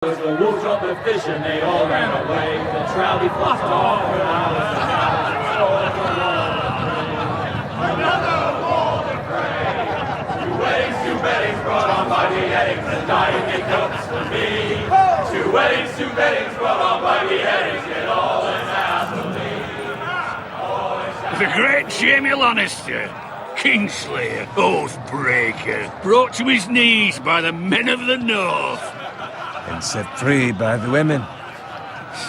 The wolves dropped the fish and they all ran away. The trouty flopped off when I was another wall to pray. Two weddings, two beddings brought on by beheadings, and dying get notes for me. Two weddings, two beddings brought on by beheadings, get all in happily. The great Jamie Lannister, Kingslayer, Oathbreaker, brought to his knees by the men of the North. And set free by the women.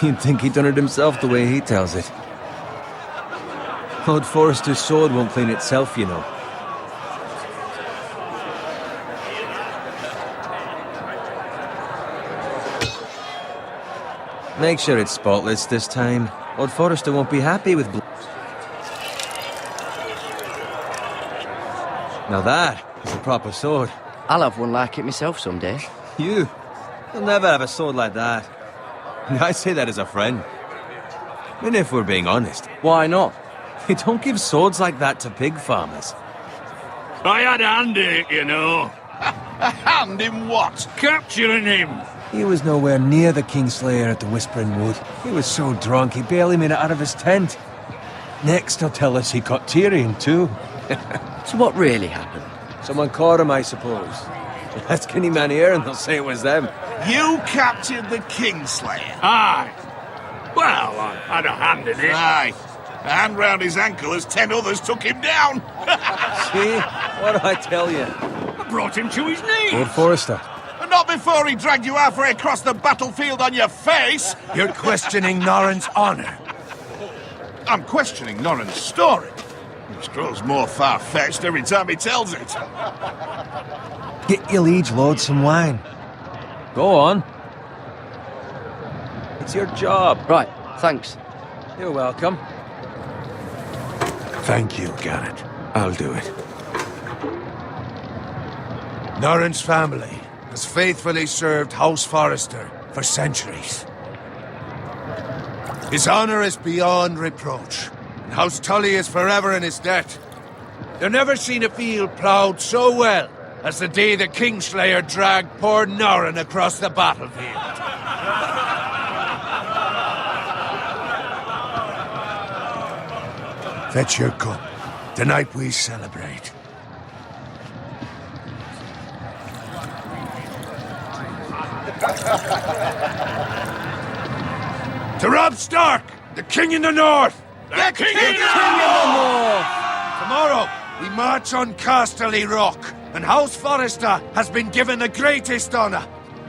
You'd think he'd done it himself the way he tells it. Lord Forrester's sword won't clean itself, you know. Make sure it's spotless this time. Lord Forrester won't be happy with Now that is a proper sword. I'll have one like it myself someday. You'll never have a sword like that. I say that as a friend. And if we're being honest, Why not? they don't give swords like that to pig farmers. I had a hand in it, you know. A hand in what? Capturing him. He was nowhere near the Kingslayer at the Whispering Wood. He was so drunk he barely made it out of his tent. Next he'll tell us he caught Tyrion too. So what really happened? Someone caught him, I suppose. Ask any man here and they'll say it was them. You captured the Kingslayer. Aye. Well, I had a hand in it. Aye. A hand round his ankle as 10 others took him down. See? What do I tell you? I brought him to his knees. Lord Forrester. And not before he dragged you halfway across the battlefield on your face. You're questioning Norrin's honor. I'm questioning Norrin's story. Which grows more far-fetched every time he tells it. Get your liege lord some wine. Go on. It's your job. Right, thanks. You're welcome. Thank you, Garrett. I'll do it. Norrin's family has faithfully served House Forrester for centuries. His honor is beyond reproach, and House Tully is forever in his debt. They've never seen a field ploughed so well as the day the Kingslayer dragged poor Norrin across the battlefield. Fetch your cup. Tonight we celebrate. To Robb Stark, the King in the North! The King in the North! Tomorrow, we march on Casterly Rock, and House Forrester has been given the greatest honor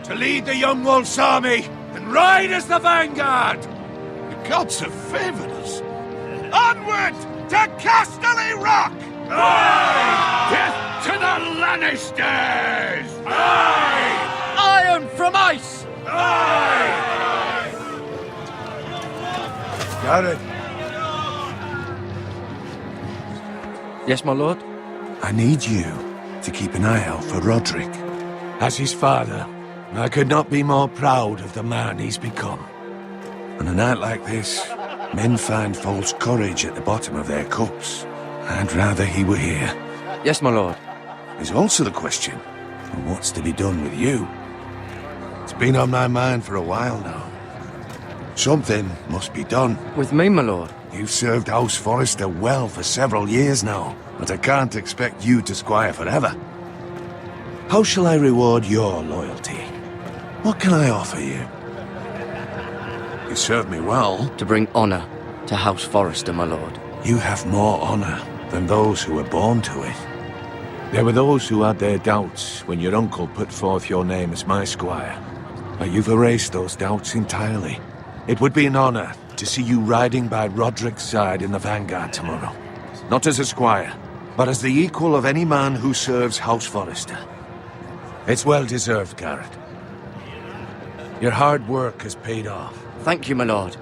to lead the Young Wolf's army and ride as the vanguard! The gods have favored us. Onward to Casterly Rock! Aye! Death to the Lannisters! Aye! Iron from ice! Aye! Garrett, Yes, my lord? I need you to keep an eye out for Roderick. As his father, I could not be more proud of the man he's become. On a night like this, men find false courage at the bottom of their cups. I'd rather he were here. Yes, my lord. There's also the question of what's to be done with you. It's been on my mind for a while now. Something must be done. With me, my lord? You've served House Forrester well for several years now, but I can't expect you to squire forever. How shall I reward your loyalty? What can I offer you? You served me well. To bring honor to House Forrester, my lord. You have more honor than those who were born to it. There were those who had their doubts when your uncle put forth your name as my squire. But you've erased those doubts entirely. It would be an honor to see you riding by Roderick's side in the vanguard tomorrow. Not as a squire, but as the equal of any man who serves House Forrester. It's well deserved, Garrett. Your hard work has paid off. Thank you, my lord.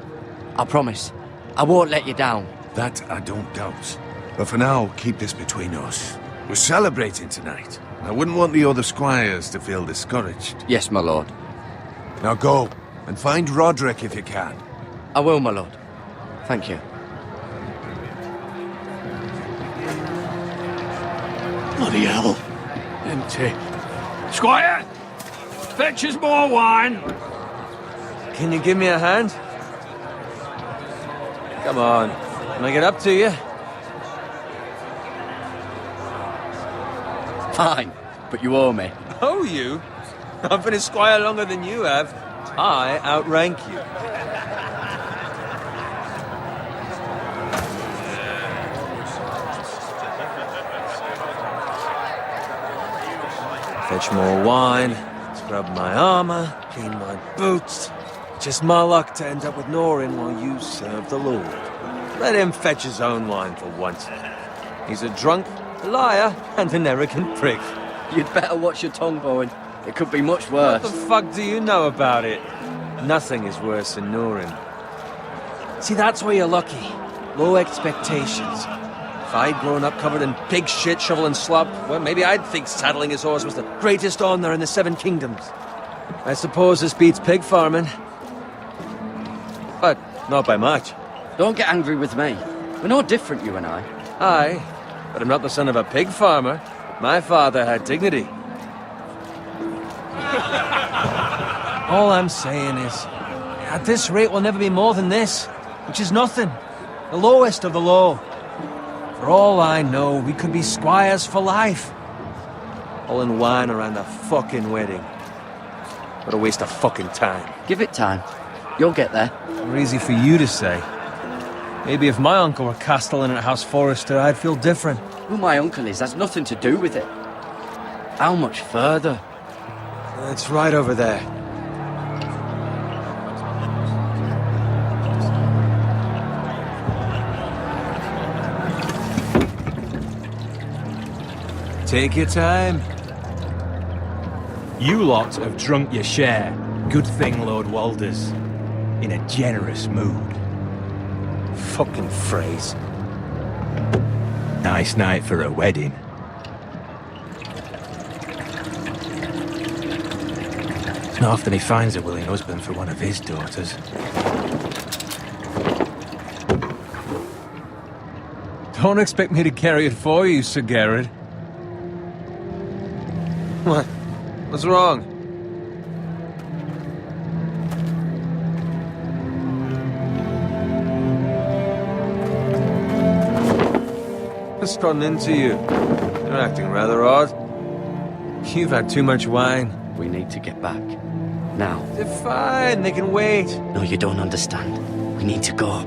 I promise. I won't let you down. That I don't doubt. But for now, keep this between us. We're celebrating tonight. I wouldn't want the other squires to feel discouraged. Yes, my lord. Now go, and find Roderick if you can. I will, my lord. Thank you. Bloody hell. Empty. Squire, fetch us more wine. Can you give me a hand? Come on. Can I get up to you? Fine, but you owe me. Oh, you? I've been a squire longer than you have. I outrank you. Fetch more wine, scrub my armor, clean my boots. Just my luck to end up with Norin while you serve the Lord. Let him fetch his own wine for once. He's a drunk, a liar, and an arrogant prick. You'd better watch your tongue, Bowen. It could be much worse. What the fuck do you know about it? Nothing is worse than Norin. See, that's where you're lucky. Low expectations. If I'd grown up covered in pig shit, shovel and slop, well, maybe I'd think saddling his horse was the greatest honor in the Seven Kingdoms. I suppose this beats pig farming. But not by much. Don't get angry with me. We're no different, you and I. Aye, but I'm not the son of a pig farmer. My father had dignity. All I'm saying is, at this rate we'll never be more than this, which is nothing. The lowest of the low. For all I know, we could be squires for life. All in wine around a fucking wedding. What a waste of fucking time. Give it time. You'll get there. More easy for you to say. Maybe if my uncle were castellan at House Forrester, I'd feel different. Who my uncle is has nothing to do with it. How much further? It's right over there. Take your time. You lot have drunk your share. Good thing Lord Walder's in a generous mood. Fucking phrase. Nice night for a wedding. It's not often he finds a willing husband for one of his daughters. Don't expect me to carry it for you, Sir Garrett. What? What's wrong? What's gotten into you? You're acting rather odd. You've had too much wine. We need to get back. Now. They're fine, they can wait. No, you don't understand. We need to go.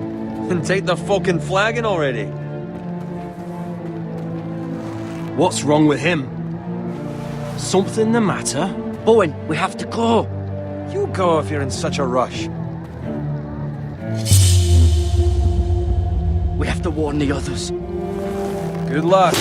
And take the fucking flagon already. What's wrong with him? Something the matter? Bowen, we have to go. You go if you're in such a rush. We have to warn the others. Good luck.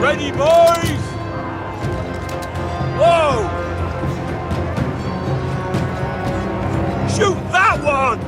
Ready, boys! Whoa! Shoot that one!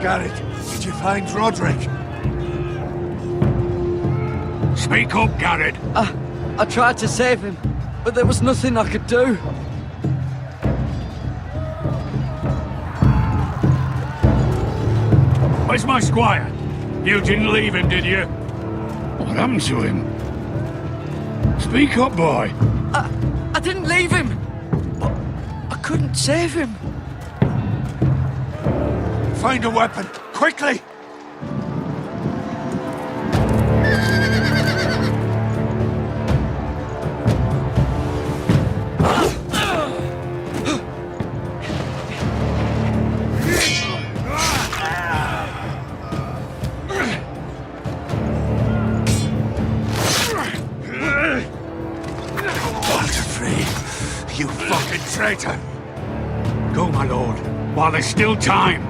Garrett, did you find Roderick? Speak up, Garrett. I tried to save him, but there was nothing I could do. Where's my squire? You didn't leave him, did you? What happened to him? Speak up, boy. I didn't leave him, but I couldn't save him. Find a weapon, quickly! You fucking traitor! Go, my lord, while there's still time.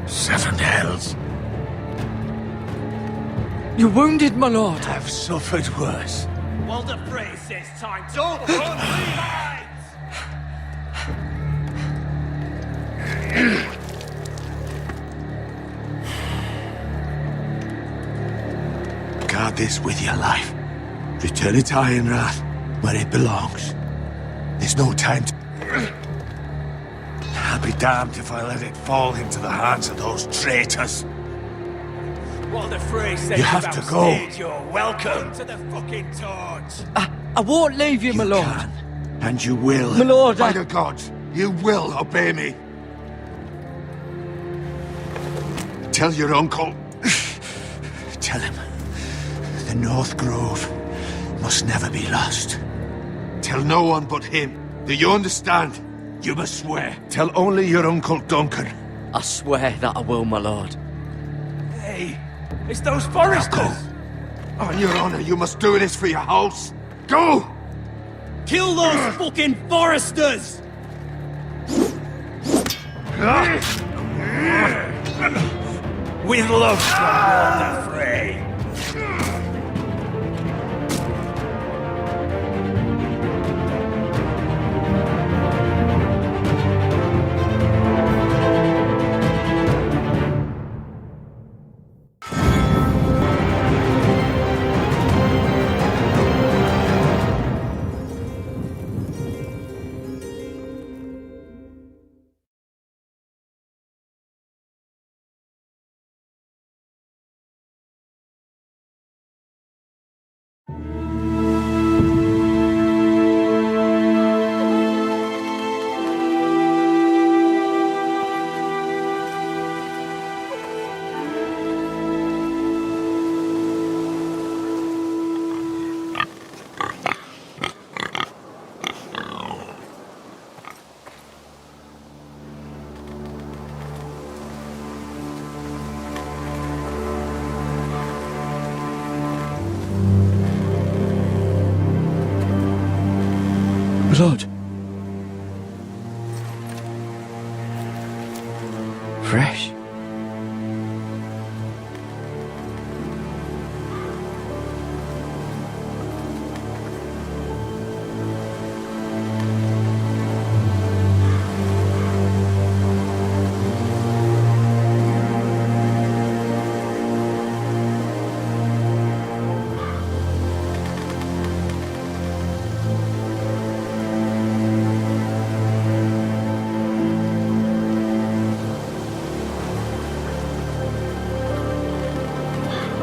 Seven hells. You're wounded, my lord. I've suffered worse. Walder Frey says time. Don't run, Levites! Guard this with your life. Return it to Ironrath, where it belongs. There's no time to... I'll be damned if I let it fall into the hands of those traitors. Walder Frey says You have to go. You're welcome to the fucking torch. I won't leave you, my lord. Can, and you will. My lord, By the gods, you will obey me. Tell your uncle... Tell him the North Grove must never be lost. Tell no one but him. Do you understand? You must swear. Tell only your Uncle Duncan. I swear that I will, my lord. Hey, it's those Forresters. On your honor, you must do this for your house. Go! Kill those fucking Forresters! With love from Walder Frey. Blood. Fresh.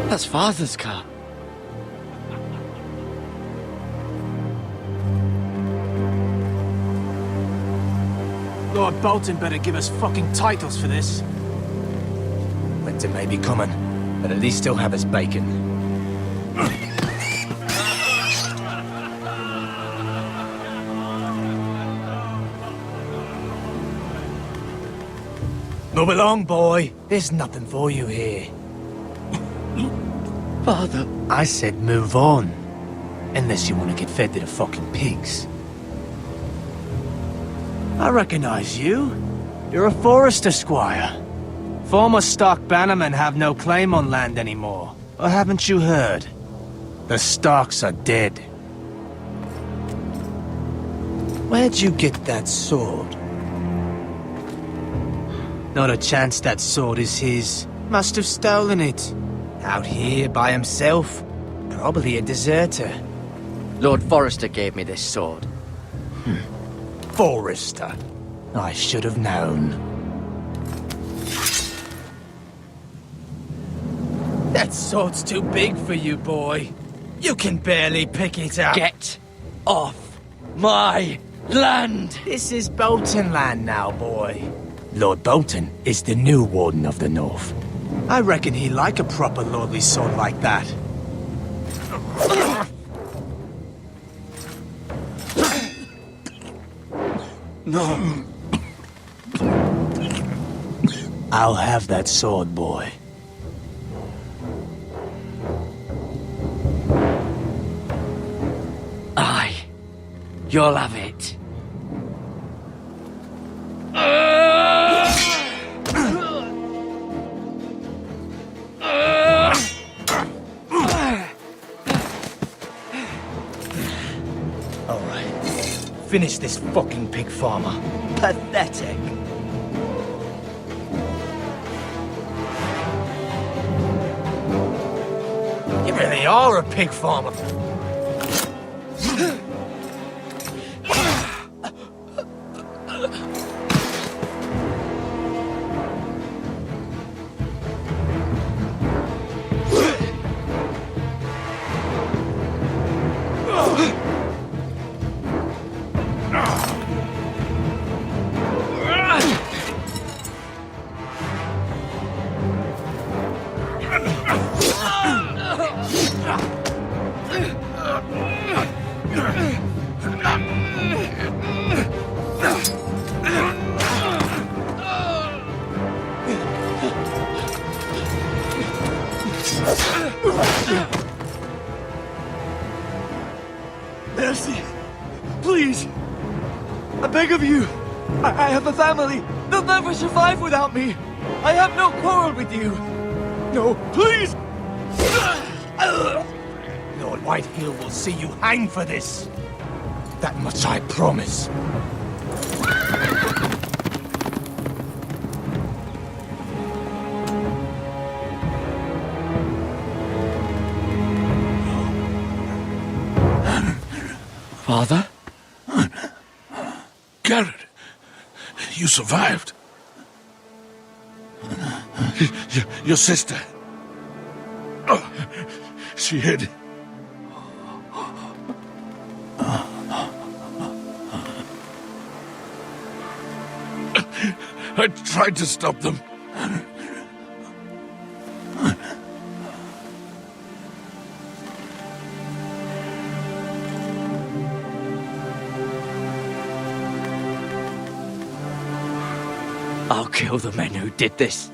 That's Father's car. Lord Bolton better give us fucking titles for this. Winter may be coming, but at least he'll have his bacon. Move along, boy. There's nothing for you here. Father. I said move on. Unless you want to get fed to the fucking pigs. I recognize you. You're a Forrester squire. Former Stark bannermen have no claim on land anymore. Or haven't you heard? The Starks are dead. Where'd you get that sword? Not a chance that sword is his. Must have stolen it. Out here by himself. Probably a deserter. Lord Forrester gave me this sword. Forrester. I should have known. That sword's too big for you, boy. You can barely pick it up. Get off my land! This is Bolton land now, boy. Lord Bolton is the new Warden of the North. I reckon he'd like a proper lordly sword like that. No. I'll have that sword, boy. Aye. You'll have it. Alright. Finish this fucking pig farmer. Pathetic. You really are a pig farmer. Mercy! Please! I beg of you! I have a family! They'll never survive without me! I have no quarrel with you! No, please! Lord Whitehill will see you hang for this. That much I promise. Father? Garrett, you survived. Your sister. Oh, she hid. I tried to stop them. I'll kill the men who did this.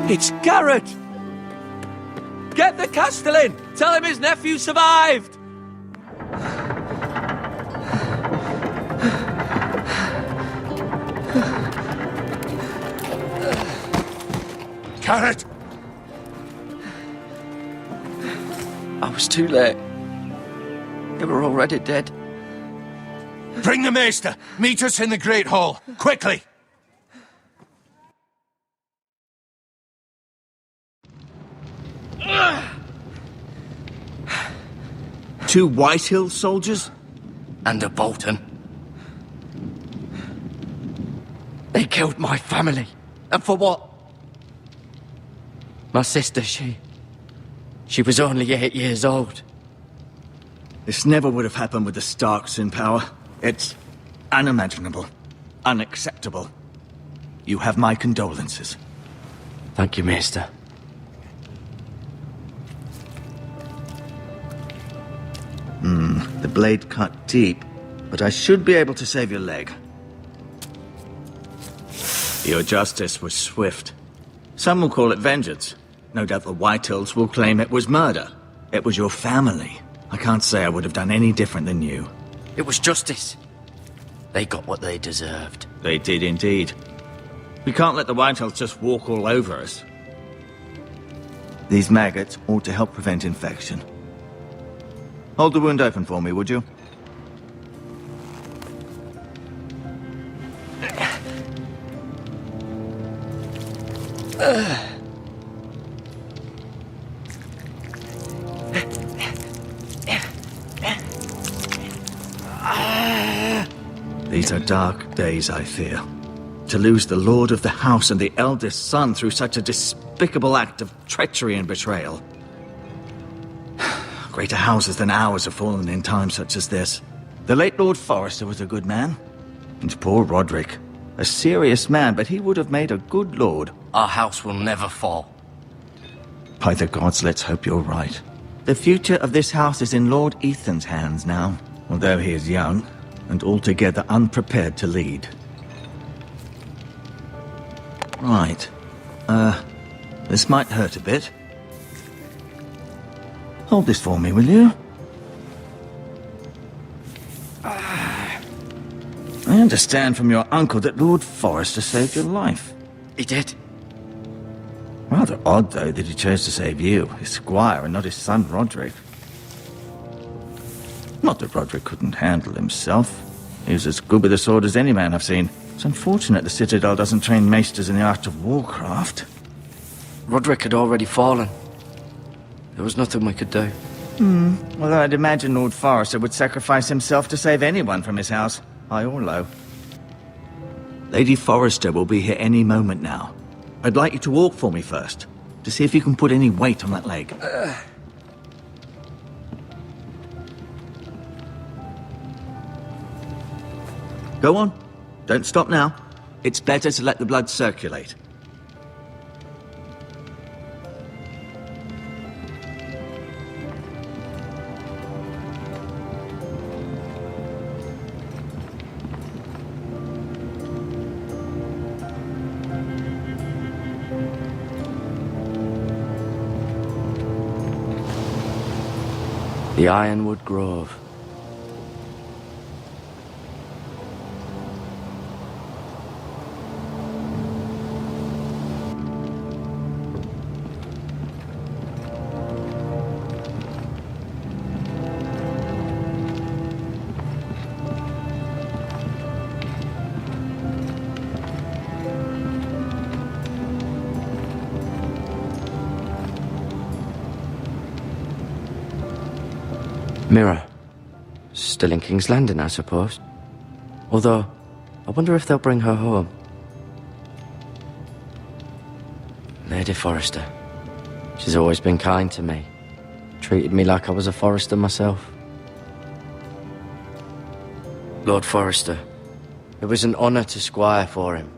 It's Garrett! Get the Castellan! Tell him his nephew survived! Garrett! I was too late. They were already dead. Bring the maester! Meet us in the Great Hall! Quickly! Two Whitehill soldiers? And a Bolton. They killed my family. And for what? My sister, she was only 8 years old. This never would have happened with the Starks in power. It's unimaginable. Unacceptable. You have my condolences. Thank you, Maester. The blade cut deep, but I should be able to save your leg. Your justice was swift. Some will call it vengeance. No doubt the Whitehills will claim it was murder. It was your family. I can't say I would have done any different than you. It was justice. They got what they deserved. They did indeed. We can't let the Whitehills just walk all over us. These maggots ought to help prevent infection. Hold the wound open for me, would you? These are dark days, I fear. To lose the lord of the house and the eldest son through such a despicable act of treachery and betrayal. Greater houses than ours have fallen in times such as this. The late Lord Forrester was a good man. And poor Roderick. A serious man, but he would have made a good lord. Our house will never fall. By the gods, let's hope you're right. The future of this house is in Lord Ethan's hands now, although he is young and altogether unprepared to lead. Right. This might hurt a bit. Hold this for me, will you? I understand from your uncle that Lord Forrester saved your life. He did. Rather odd, though, that he chose to save you, his squire, and not his son Roderick. Not that Roderick couldn't handle himself. He was as good with a sword as any man I've seen. It's unfortunate the Citadel doesn't train maesters in the art of warcraft. Roderick had already fallen. There was nothing we could do. Although I'd imagine Lord Forrester would sacrifice himself to save anyone from his house, high or low. Lady Forrester will be here any moment now. I'd like you to walk for me first, to see if you can put any weight on that leg. Go on. Don't stop now. It's better to let the blood circulate. The Ironwood Grove. Mirror. Still in King's Landing, I suppose. Although, I wonder if they'll bring her home. Lady Forrester. She's always been kind to me. Treated me like I was a Forrester myself. Lord Forrester. It was an honour to squire for him.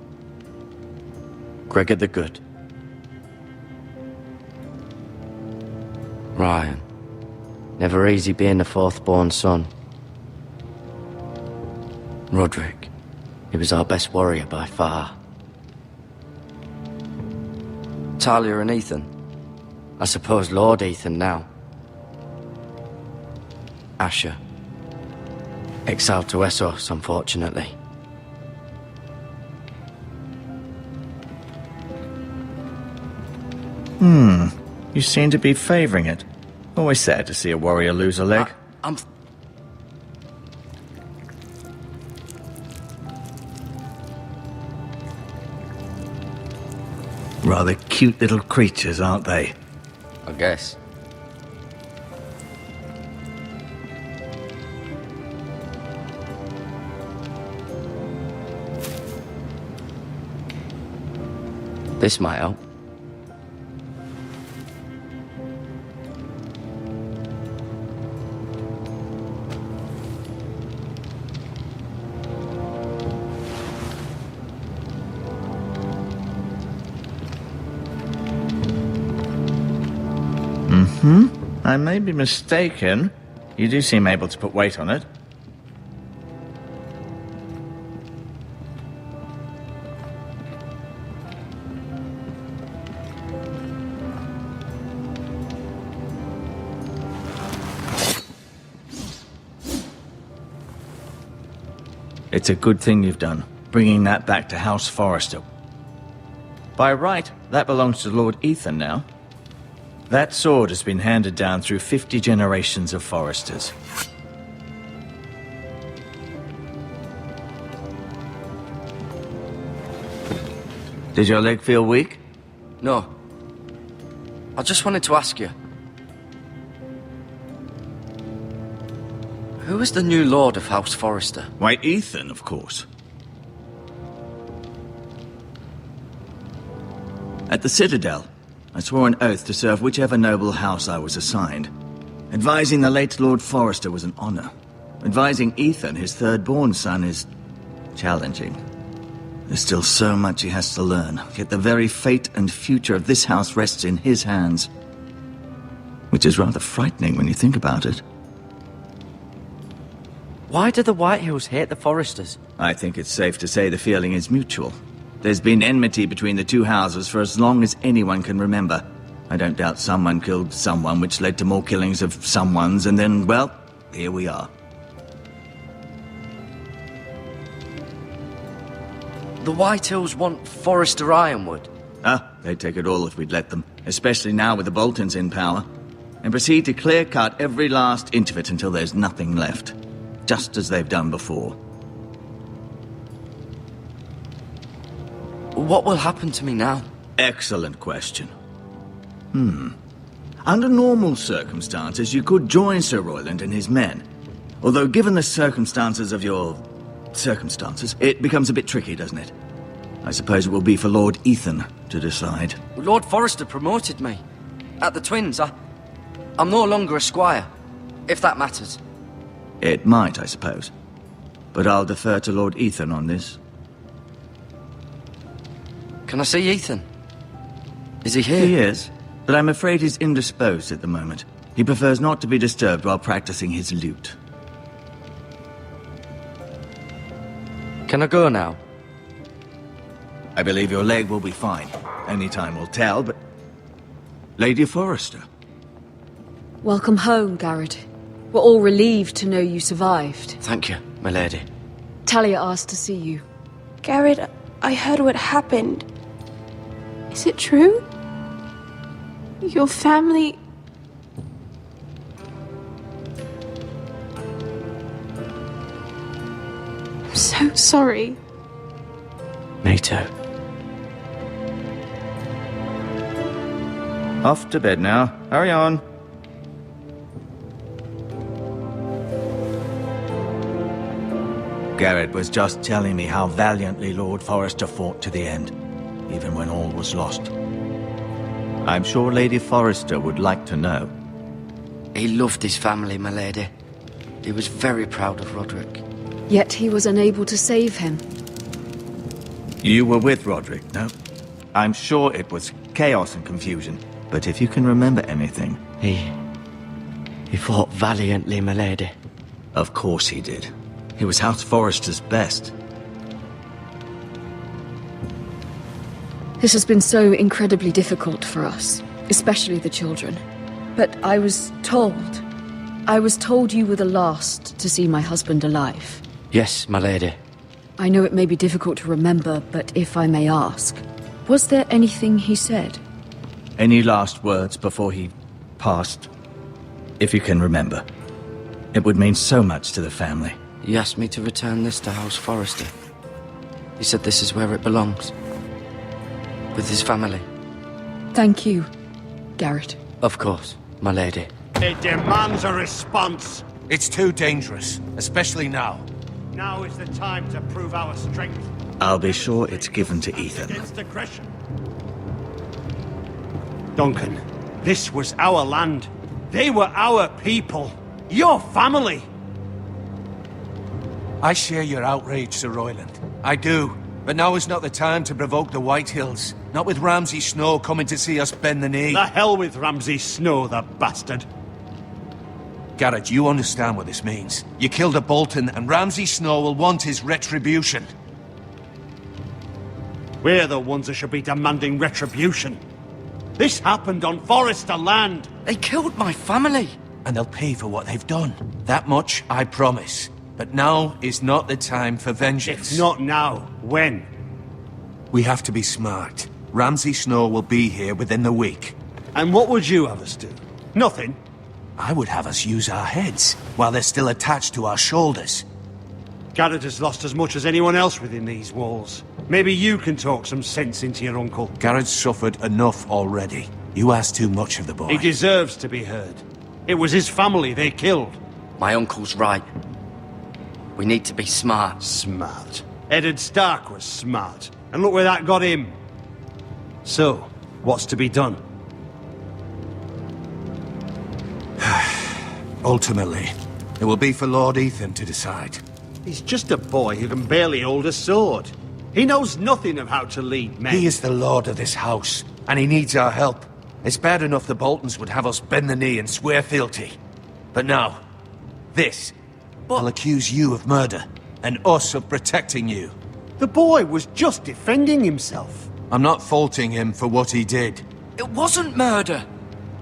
Gregor the Good. Ryan. Never easy being the fourth-born son. Roderick. He was our best warrior by far. Talia and Ethan. I suppose Lord Ethan now. Asher. Exiled to Westeros, unfortunately. You seem to be favouring it. Always sad to see a warrior lose a leg. I'm... Rather cute little creatures, aren't they? I guess. This might help. I may be mistaken. You do seem able to put weight on it. It's a good thing you've done, bringing that back to House Forrester. By right, that belongs to Lord Ethan now. That sword has been handed down through 50 generations of Forresters. Did your leg feel weak? No. I just wanted to ask you. Who is the new Lord of House Forrester? Why, Ethan, of course. At the Citadel, I swore an oath to serve whichever noble house I was assigned. Advising the late Lord Forrester was an honor. Advising Ethan, his third-born son, is challenging. There's still so much he has to learn, yet the very fate and future of this house rests in his hands. Which is rather frightening when you think about it. Why do the Whitehills hate the Forresters? I think it's safe to say the feeling is mutual. There's been enmity between the two houses for as long as anyone can remember. I don't doubt someone killed someone, which led to more killings of someones, and then, well, here we are. The Whitehills want Forrester Ironwood. They'd take it all if we'd let them, especially now with the Boltons in power, and proceed to clear-cut every last inch of it until there's nothing left, just as they've done before. What will happen to me now? Excellent question. Under normal circumstances, you could join Sir Royland and his men. Although, given the circumstances of your circumstances, it becomes a bit tricky, doesn't it? I suppose it will be for Lord Ethan to decide. Lord Forrester promoted me. At the Twins, I'm no longer a squire, if that matters. It might, I suppose. But I'll defer to Lord Ethan on this. Can I see Ethan? Is he here? He is, but I'm afraid he's indisposed at the moment. He prefers not to be disturbed while practicing his lute. Can I go now? I believe your leg will be fine. Only time will tell, but... Lady Forrester. Welcome home, Garrett. We're all relieved to know you survived. Thank you, my lady. Talia asked to see you. Garrett, I heard what happened. Is it true? Your family... I'm so sorry. Me too. Off to bed now. Hurry on. Garrett was just telling me how valiantly Lord Forrester fought to the end, even when all was lost. I'm sure Lady Forrester would like to know. He loved his family, my lady. He was very proud of Roderick. Yet he was unable to save him. You were with Roderick, no? I'm sure it was chaos and confusion, but if you can remember anything... He fought valiantly, my lady. Of course he did. He was House Forrester's best. This has been so incredibly difficult for us, especially the children. But I was told you were the last to see my husband alive. Yes, my lady. I know it may be difficult to remember, but if I may ask, was there anything he said? Any last words before he passed? If you can remember. It would mean so much to the family. He asked me to return this to House Forrester. He said this is where it belongs. With his family. Thank you, Garrett. Of course, my lady. It demands a response. It's too dangerous, especially now. Now is the time to prove our strength. I'll be sure it's given to Ethan. Against aggression. Duncan, this was our land. They were our people. Your family. I share your outrage, Sir Royland. I do. But now is not the time to provoke the Whitehills. Not with Ramsay Snow coming to see us bend the knee. The hell with Ramsay Snow, the bastard. Garrett, you understand what this means. You killed a Bolton, and Ramsay Snow will want his retribution. We're the ones that should be demanding retribution. This happened on Forrester land. They killed my family. And they'll pay for what they've done. That much, I promise. But now is not the time for vengeance. If not now, when? We have to be smart. Ramsay Snow will be here within the week. And what would you have us do? Nothing. I would have us use our heads, while they're still attached to our shoulders. Garrett has lost as much as anyone else within these walls. Maybe you can talk some sense into your uncle. Garrett's suffered enough already. You ask too much of the boy. He deserves to be heard. It was his family they killed. My uncle's right. We need to be smart. Smart. Eddard Stark was smart. And look where that got him. So, what's to be done? Ultimately, it will be for Lord Ethan to decide. He's just a boy who can barely hold a sword. He knows nothing of how to lead men. He is the lord of this house, and he needs our help. It's bad enough the Boltons would have us bend the knee and swear fealty. But now, this. I'll accuse you of murder, and us of protecting you. The boy was just defending himself. I'm not faulting him for what he did. It wasn't murder.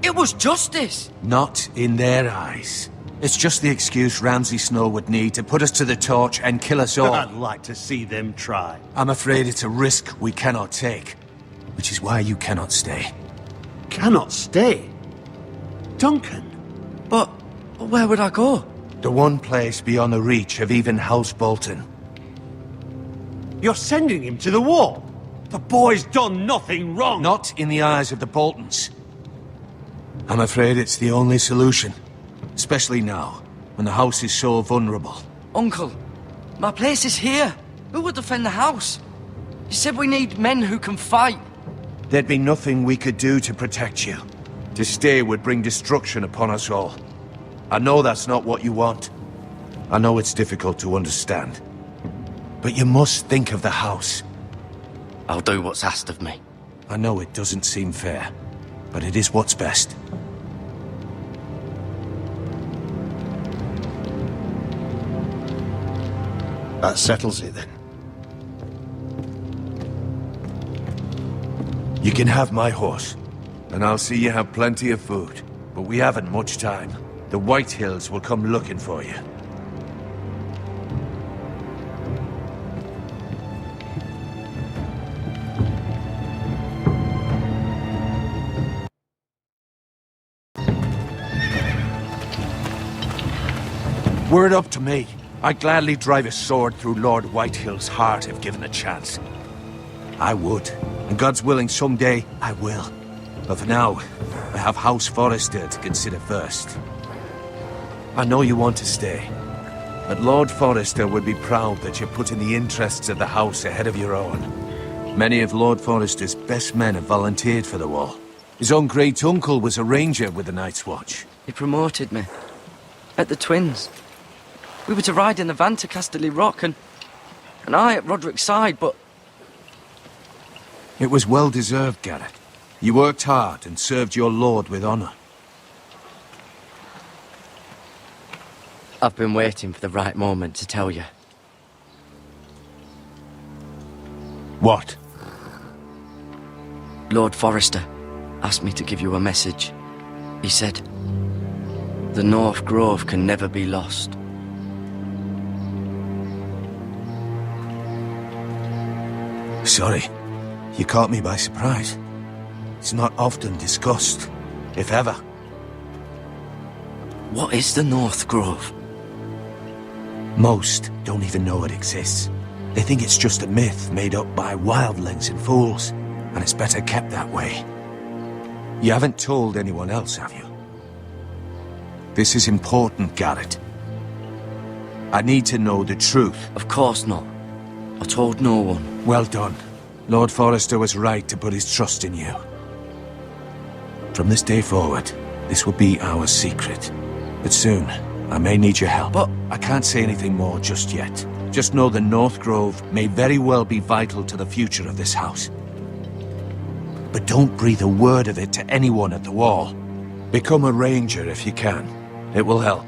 It was justice. Not in their eyes. It's just the excuse Ramsay Snow would need to put us to the torch and kill us all. I'd like to see them try. I'm afraid it's a risk we cannot take. Which is why you cannot stay. Cannot stay? Duncan? But where would I go? The one place beyond the reach of even House Bolton. You're sending him to the wall? The boy's done nothing wrong! Not in the eyes of the Boltons. I'm afraid it's the only solution. Especially now, when the house is so vulnerable. Uncle, my place is here. Who would defend the house? You said we need men who can fight. There'd be nothing we could do to protect you. To stay would bring destruction upon us all. I know that's not what you want. I know it's difficult to understand. But you must think of the house. I'll do what's asked of me. I know it doesn't seem fair, but it is what's best. That settles it then. You can have my horse, and I'll see you have plenty of food. But we haven't much time. The White Hills will come looking for you. Were it up to me, I'd gladly drive a sword through Lord Whitehill's heart if given the chance. I would, and God's willing someday I will. But for now, I have House Forrester to consider first. I know you want to stay, but Lord Forrester would be proud that you're putting the interests of the house ahead of your own. Many of Lord Forrester's best men have volunteered for the war. His own great-uncle was a ranger with the Night's Watch. He promoted me. At the Twins. We were to ride in the van to Casterly Rock, and I at Roderick's side, but... It was well-deserved, Garrett. You worked hard and served your lord with honor. I've been waiting for the right moment to tell you. What? Lord Forrester asked me to give you a message. He said, the North Grove can never be lost. Sorry. You caught me by surprise. It's not often discussed, if ever. What is the North Grove? Most don't even know it exists. They think it's just a myth made up by wildlings and fools, and it's better kept that way. You haven't told anyone else, have you? This is important, Garrett. I need to know the truth. Of course not. I told no one. Well done. Lord Forrester was right to put his trust in you. From this day forward, this will be our secret. But soon, I may need your help. But I can't say anything more just yet. Just know the North Grove may very well be vital to the future of this house. But don't breathe a word of it to anyone at the Wall. Become a ranger if you can, It will help.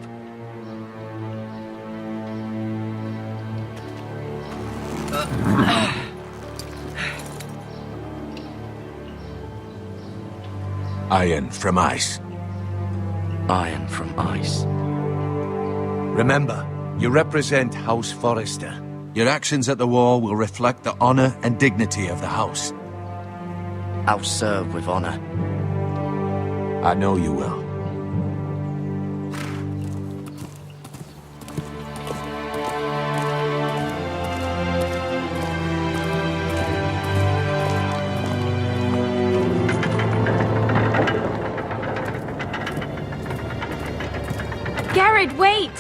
Iron from ice. Iron from ice. Remember, you represent House Forrester. Your actions at the war will reflect the honor and dignity of the house. I'll serve with honor. I know you will. Garrett, wait!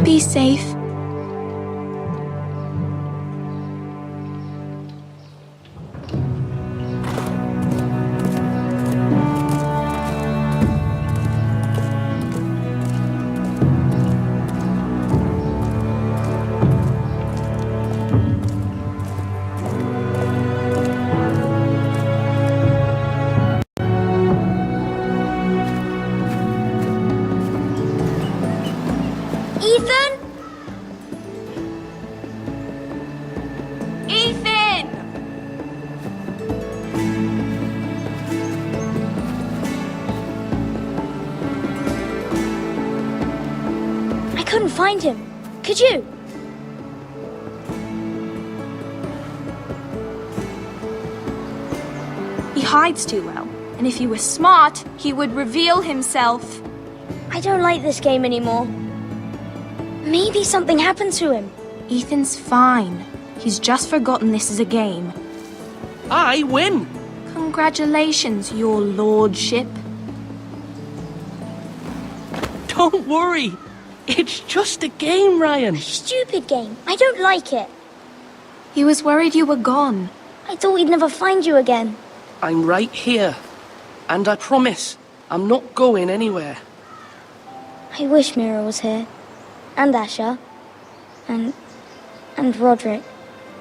Be safe. Ethan? Ethan! I couldn't find him. Could you? He hides too well, and if he were smart, he would reveal himself. I don't like this game anymore. Maybe something happened to him. Ethan's fine. He's just forgotten this is a game. I win! Congratulations, your lordship. Don't worry. It's just a game, Ryan. Stupid game. I don't like it. He was worried you were gone. I thought we'd never find you again. I'm right here. And I promise, I'm not going anywhere. I wish Mira was here. And Asher. And Roderick.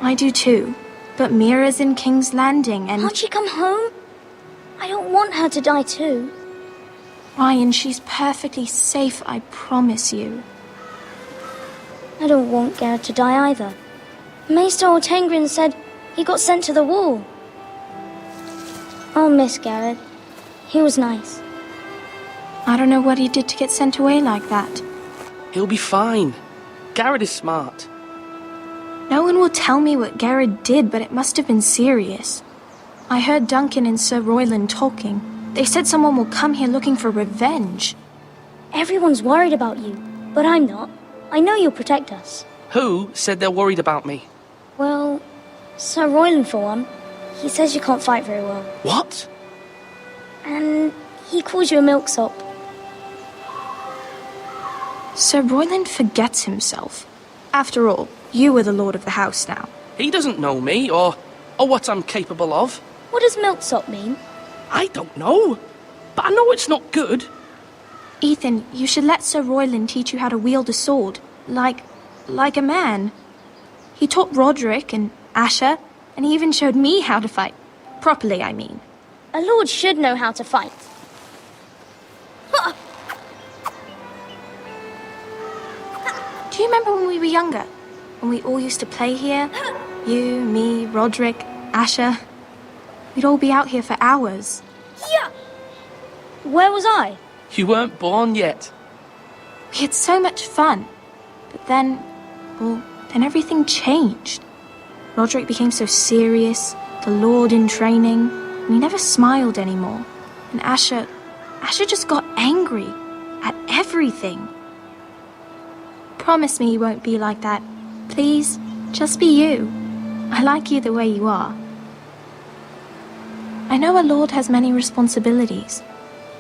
I do too. But Mira's in King's Landing and... Can't she come home? I don't want her to die too. Ryan, she's perfectly safe, I promise you. I don't want Garrett to die either. Maester Ortengrin said he got sent to the wall. I'll miss Garrett. He was nice. I don't know what he did to get sent away like that. He'll be fine. Garrett is smart. No one will tell me what Garrett did, but it must have been serious. I heard Duncan and Sir Royland talking. They said someone will come here looking for revenge. Everyone's worried about you, but I'm not. I know you'll protect us. Who said they're worried about me? Well, Sir Royland for one. He says you can't fight very well. What? And he calls you a milksop. Sir Royland forgets himself. After all, you are the lord of the house now. He doesn't know me, or what I'm capable of. What does milksop mean? I don't know. But I know it's not good. Ethan, you should let Sir Royland teach you how to wield a sword. Like a man. He taught Roderick and Asher, and he even showed me how to fight. Properly, I mean. A lord should know how to fight. Do you remember when we were younger? When we all used to play here? You, me, Roderick, Asher. We'd all be out here for hours. Yeah! Where was I? You weren't born yet. We had so much fun. But then everything changed. Roderick became so serious, the Lord in training, and he never smiled anymore. And Asher just got angry at everything. Promise me you won't be like that. Please, just be you. I like you the way you are. I know a lord has many responsibilities,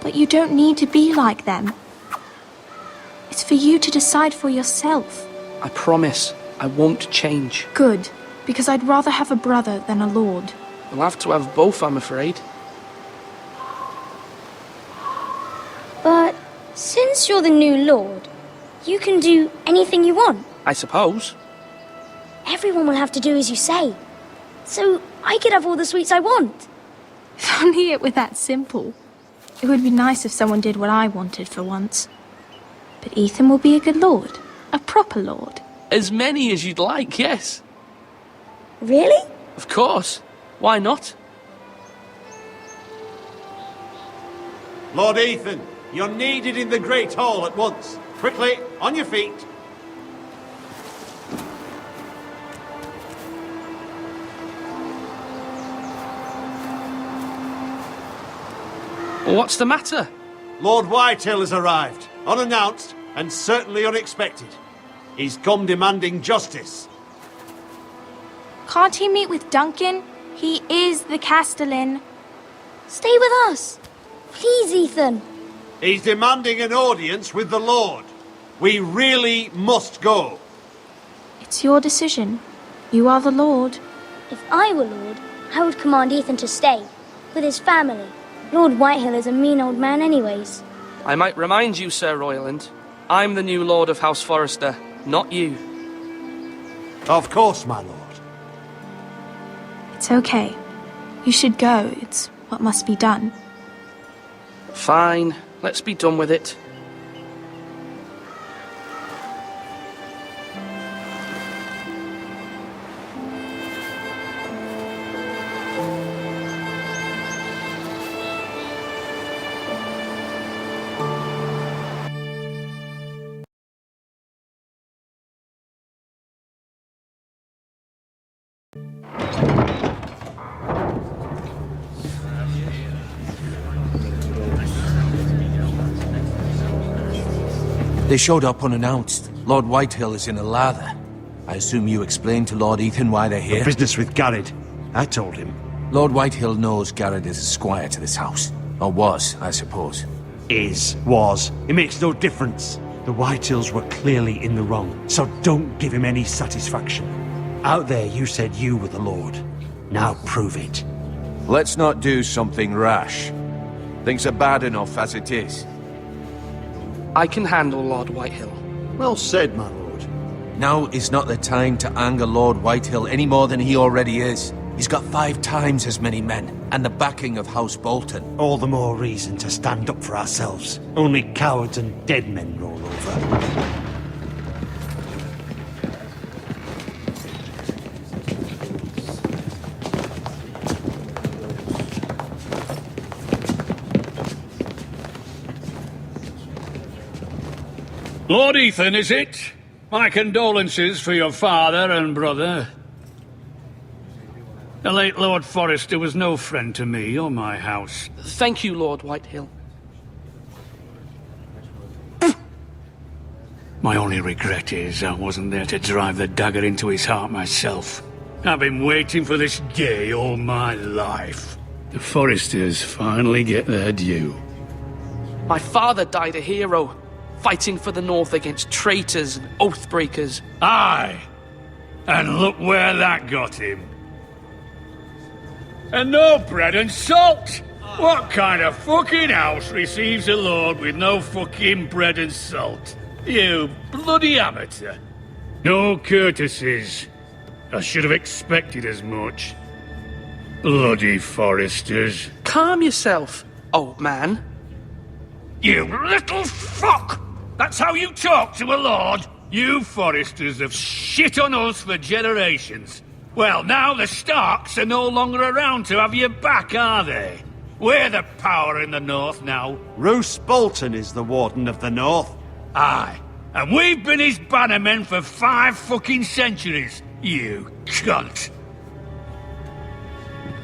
but you don't need to be like them. It's for you to decide for yourself. I promise I won't change. Good, because I'd rather have a brother than a lord. We'll have to have both, I'm afraid. But since you're the new lord, you can do anything you want. I suppose. Everyone will have to do as you say. So I could have all the sweets I want. If only it were that simple. It would be nice if someone did what I wanted for once. But Ethan will be a good lord. A proper lord. As many as you'd like, yes. Really? Of course. Why not? Lord Ethan, you're needed in the Great Hall at once. Quickly, on your feet. What's the matter? Lord Whitehill has arrived, unannounced and certainly unexpected. He's come demanding justice. Can't he meet with Duncan? He is the Castellan. Stay with us. Please, Ethan. He's demanding an audience with the Lord. We really must go. It's your decision. You are the Lord. If I were Lord, I would command Ethan to stay, with his family. Lord Whitehill is a mean old man anyways. I might remind you, Sir Royland, I'm the new Lord of House Forrester, not you. Of course, my lord. It's okay. You should go. It's what must be done. Fine, let's be done with it. They showed up unannounced. Lord Whitehill is in a lather. I assume you explained to Lord Ethan why they're here? The business with Garrett. I told him. Lord Whitehill knows Garrett is a squire to this house. Or was, I suppose. Was. It makes no difference. The Whitehills were clearly in the wrong, so don't give him any satisfaction. Out there you said you were the Lord. Now prove it. Let's not do something rash. Things are bad enough as it is. I can handle Lord Whitehill. Well said, my lord. Now is not the time to anger Lord Whitehill any more than he already is. He's got 5 times as many men, and the backing of House Bolton. All the more reason to stand up for ourselves. Only cowards and dead men roll over. Lord Ethan, is it? My condolences for your father and brother. The late Lord Forrester was no friend to me or my house. Thank you, Lord Whitehill. My only regret is I wasn't there to drive the dagger into his heart myself. I've been waiting for this day all my life. The Forresters finally get their due. My father died a hero, fighting for the North against traitors and oathbreakers. Aye, and look where that got him. And no bread and salt! What kind of fucking house receives a lord with no fucking bread and salt? You bloody amateur. No courtesies. I should have expected as much. Bloody Forresters. Calm yourself, old man. You little fuck! That's how you talk to a lord? You Forresters have shit on us for generations. Well, now the Starks are no longer around to have your back, are they? We're the power in the North now. Roose Bolton is the Warden of the North. Aye, and we've been his bannermen for 5 fucking centuries, you cunt.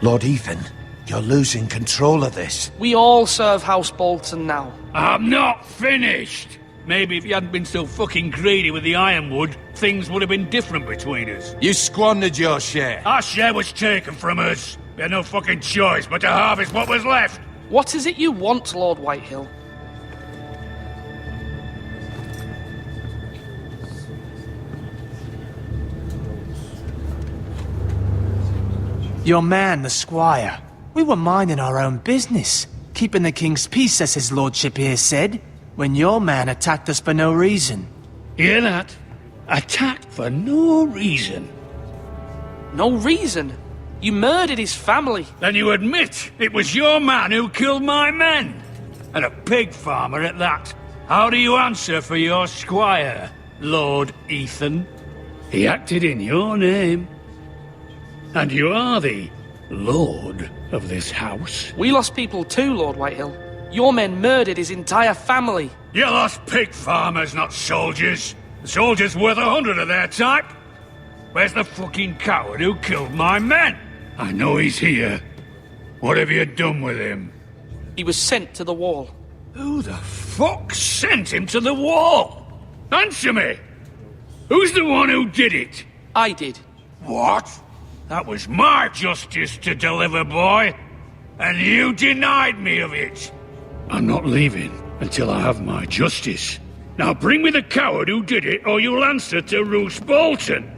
Lord Ethan, you're losing control of this. We all serve House Bolton now. I'm not finished. Maybe if you hadn't been so fucking greedy with the ironwood, things would have been different between us. You squandered your share. Our share was taken from us. We had no fucking choice but to harvest what was left. What is it you want, Lord Whitehill? Your man, the squire. We were minding our own business, keeping the king's peace, as his lordship here said, when your man attacked us for no reason. Hear that? Attacked for no reason. No reason? You murdered his family. Then you admit it was your man who killed my men. And a pig farmer at that. How do you answer for your squire, Lord Ethan? He acted in your name. And you are the lord of this house. We lost people too, Lord Whitehill. Your men murdered his entire family. You lost pig farmers, not soldiers. The soldiers worth 100 of their type. Where's the fucking coward who killed my men? I know he's here. What have you done with him? He was sent to the wall. Who the fuck sent him to the wall? Answer me! Who's the one who did it? I did. What? That was my justice to deliver, boy. And you denied me of it. I'm not leaving until I have my justice. Now bring me the coward who did it, or you'll answer to Roose Bolton.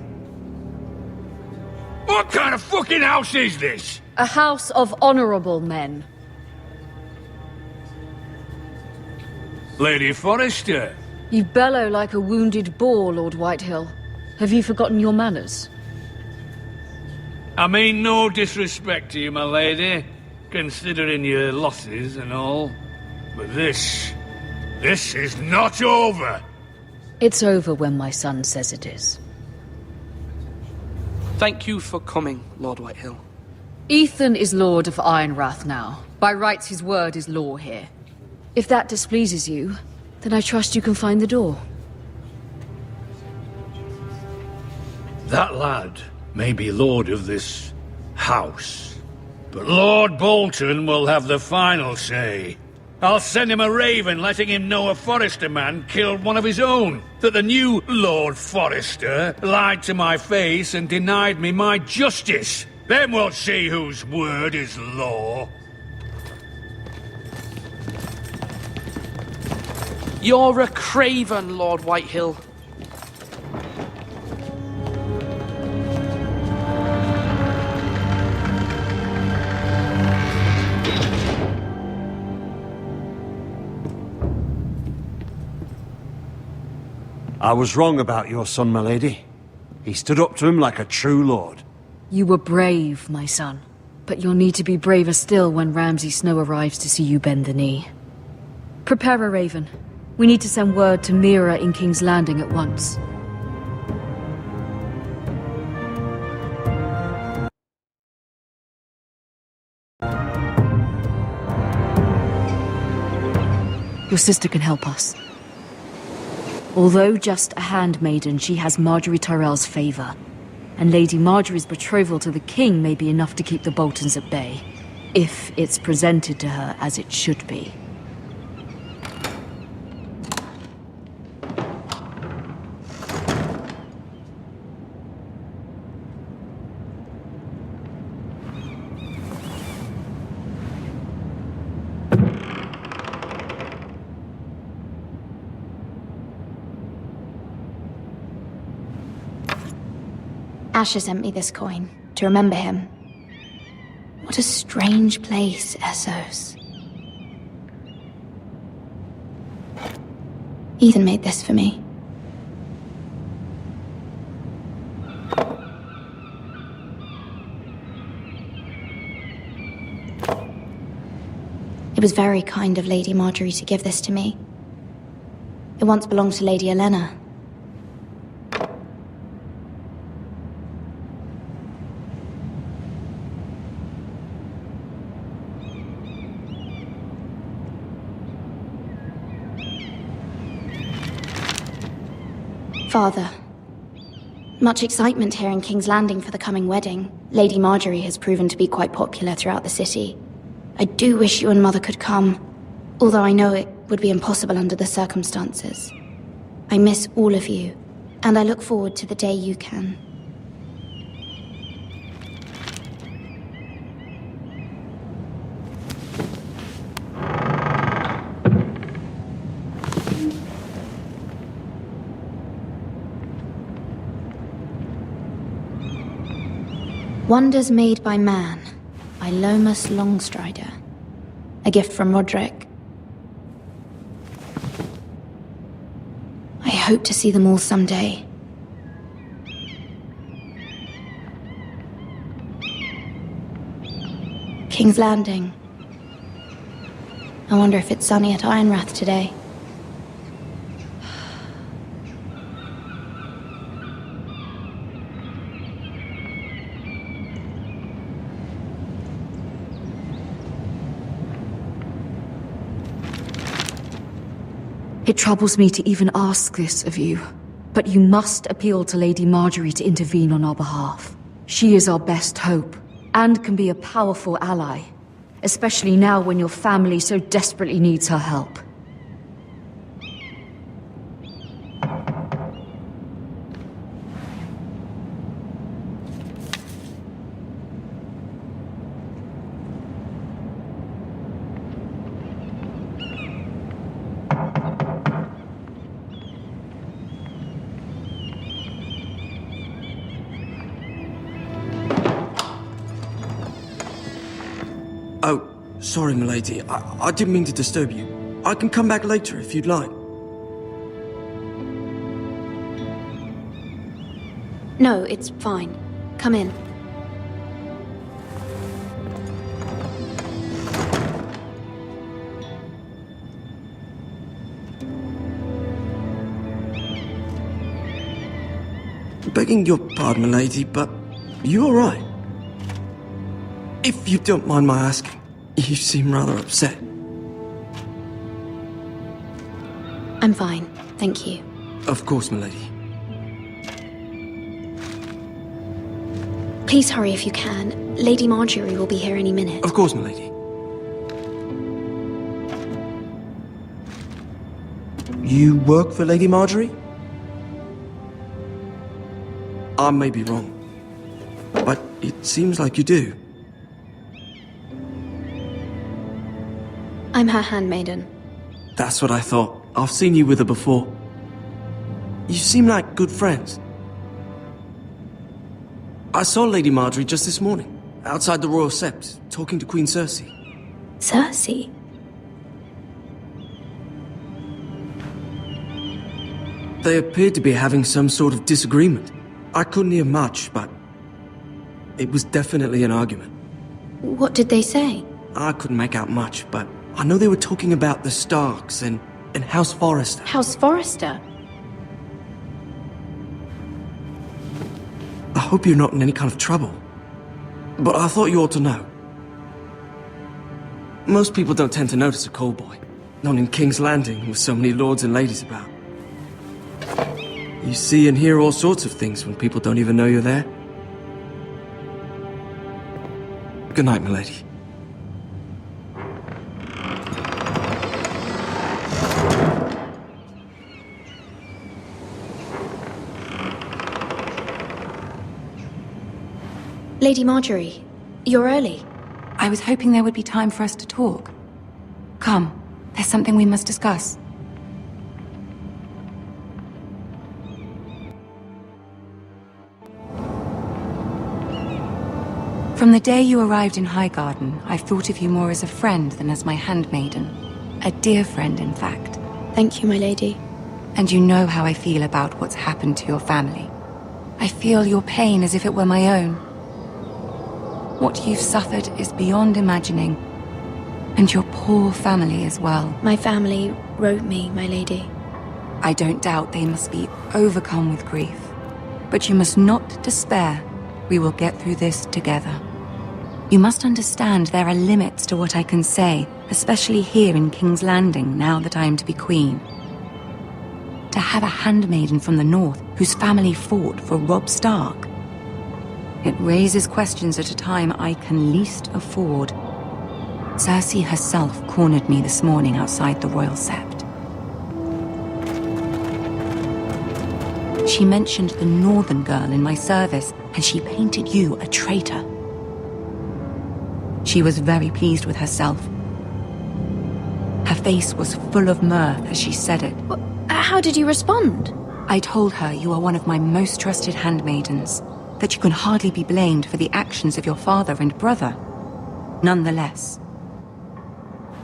What kind of fucking house is this? A house of honorable men. Lady Forrester. You bellow like a wounded boar, Lord Whitehill. Have you forgotten your manners? I mean no disrespect to you, my lady, considering your losses and all. But this is not over. It's over when my son says it is. Thank you for coming, Lord Whitehill. Ethan is Lord of Ironrath now. By rights, his word is law here. If that displeases you, then I trust you can find the door. That lad may be lord of this house, but Lord Bolton will have the final say. I'll send him a raven letting him know a Forrester man killed one of his own, that the new Lord Forrester lied to my face and denied me my justice. Then we'll see whose word is law. You're a craven, Lord Whitehill. I was wrong about your son, my lady. He stood up to him like a true lord. You were brave, my son. But you'll need to be braver still when Ramsay Snow arrives to see you bend the knee. Prepare a raven. We need to send word to Mira in King's Landing at once. Your sister can help us. Although just a handmaiden, she has Marjorie Tyrell's favor. And Lady Marjorie's betrothal to the king may be enough to keep the Boltons at bay. If it's presented to her as it should be. Asher sent me this coin, to remember him. What a strange place, Essos. Ethan made this for me. It was very kind of Lady Marjorie to give this to me. It once belonged to Lady Olenna. Father, much excitement here in King's Landing for the coming wedding. Lady Marjorie has proven to be quite popular throughout the city. I do wish you and Mother could come, although I know it would be impossible under the circumstances. I miss all of you, and I look forward to the day you can. Wonders Made by Man, by Lomas Longstrider. A gift from Roderick. I hope to see them all someday. King's Landing. I wonder if it's sunny at Ironrath today. It troubles me to even ask this of you, but you must appeal to Lady Marjorie to intervene on our behalf. She is our best hope, and can be a powerful ally, especially now when your family so desperately needs her help. Oh, sorry, milady. I didn't mean to disturb you. I can come back later if you'd like. No, it's fine. Come in. Begging your pardon, milady, but you all right? If you don't mind my asking, you seem rather upset. I'm fine, thank you. Of course, milady. Please hurry if you can. Lady Marjorie will be here any minute. Of course, milady. You work for Lady Marjorie? I may be wrong, but it seems like you do. I'm her handmaiden. That's what I thought. I've seen you with her before. You seem like good friends. I saw Lady Marjorie just this morning, outside the Royal Sept, talking to Queen Cersei. Cersei? They appeared to be having some sort of disagreement. I couldn't hear much, but it was definitely an argument. What did they say? I couldn't make out much, but I know they were talking about the Starks and House Forrester. House Forrester? I hope you're not in any kind of trouble, but I thought you ought to know. Most people don't tend to notice a call boy, not in King's Landing with so many lords and ladies about. You see and hear all sorts of things when people don't even know you're there. Good night, milady. Lady Marjorie, you're early. I was hoping there would be time for us to talk. Come, there's something we must discuss. From the day you arrived in Highgarden, I've thought of you more as a friend than as my handmaiden. A dear friend, in fact. Thank you, my lady. And you know how I feel about what's happened to your family. I feel your pain as if it were my own. What you've suffered is beyond imagining. And your poor family as well. My family wrote me, my lady. I don't doubt they must be overcome with grief. But you must not despair. We will get through this together. You must understand there are limits to what I can say, especially here in King's Landing, now that I am to be queen. To have a handmaiden from the north whose family fought for Robb Stark. It raises questions at a time I can least afford. Cersei herself cornered me this morning outside the Royal Sept. She mentioned the northern girl in my service, and she painted you a traitor. She was very pleased with herself. Her face was full of mirth as she said it. How did you respond? I told her you are one of my most trusted handmaidens, that you can hardly be blamed for the actions of your father and brother. Nonetheless,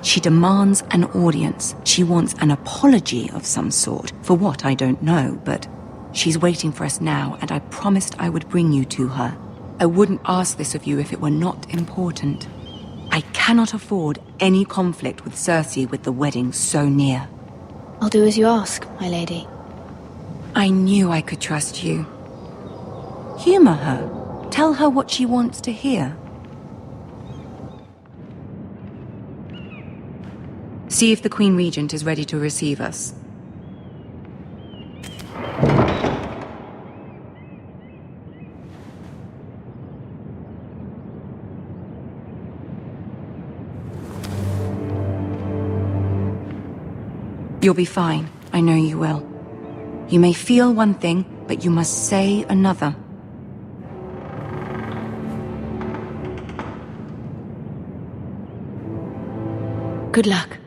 she demands an audience. She wants an apology of some sort, for what I don't know, but she's waiting for us now, and I promised I would bring you to her. I wouldn't ask this of you if it were not important. I cannot afford any conflict with Cersei with the wedding so near. I'll do as you ask, my lady. I knew I could trust you. Humor her. Tell her what she wants to hear. See if the Queen Regent is ready to receive us. You'll be fine. I know you will. You may feel one thing, but you must say another. Good luck.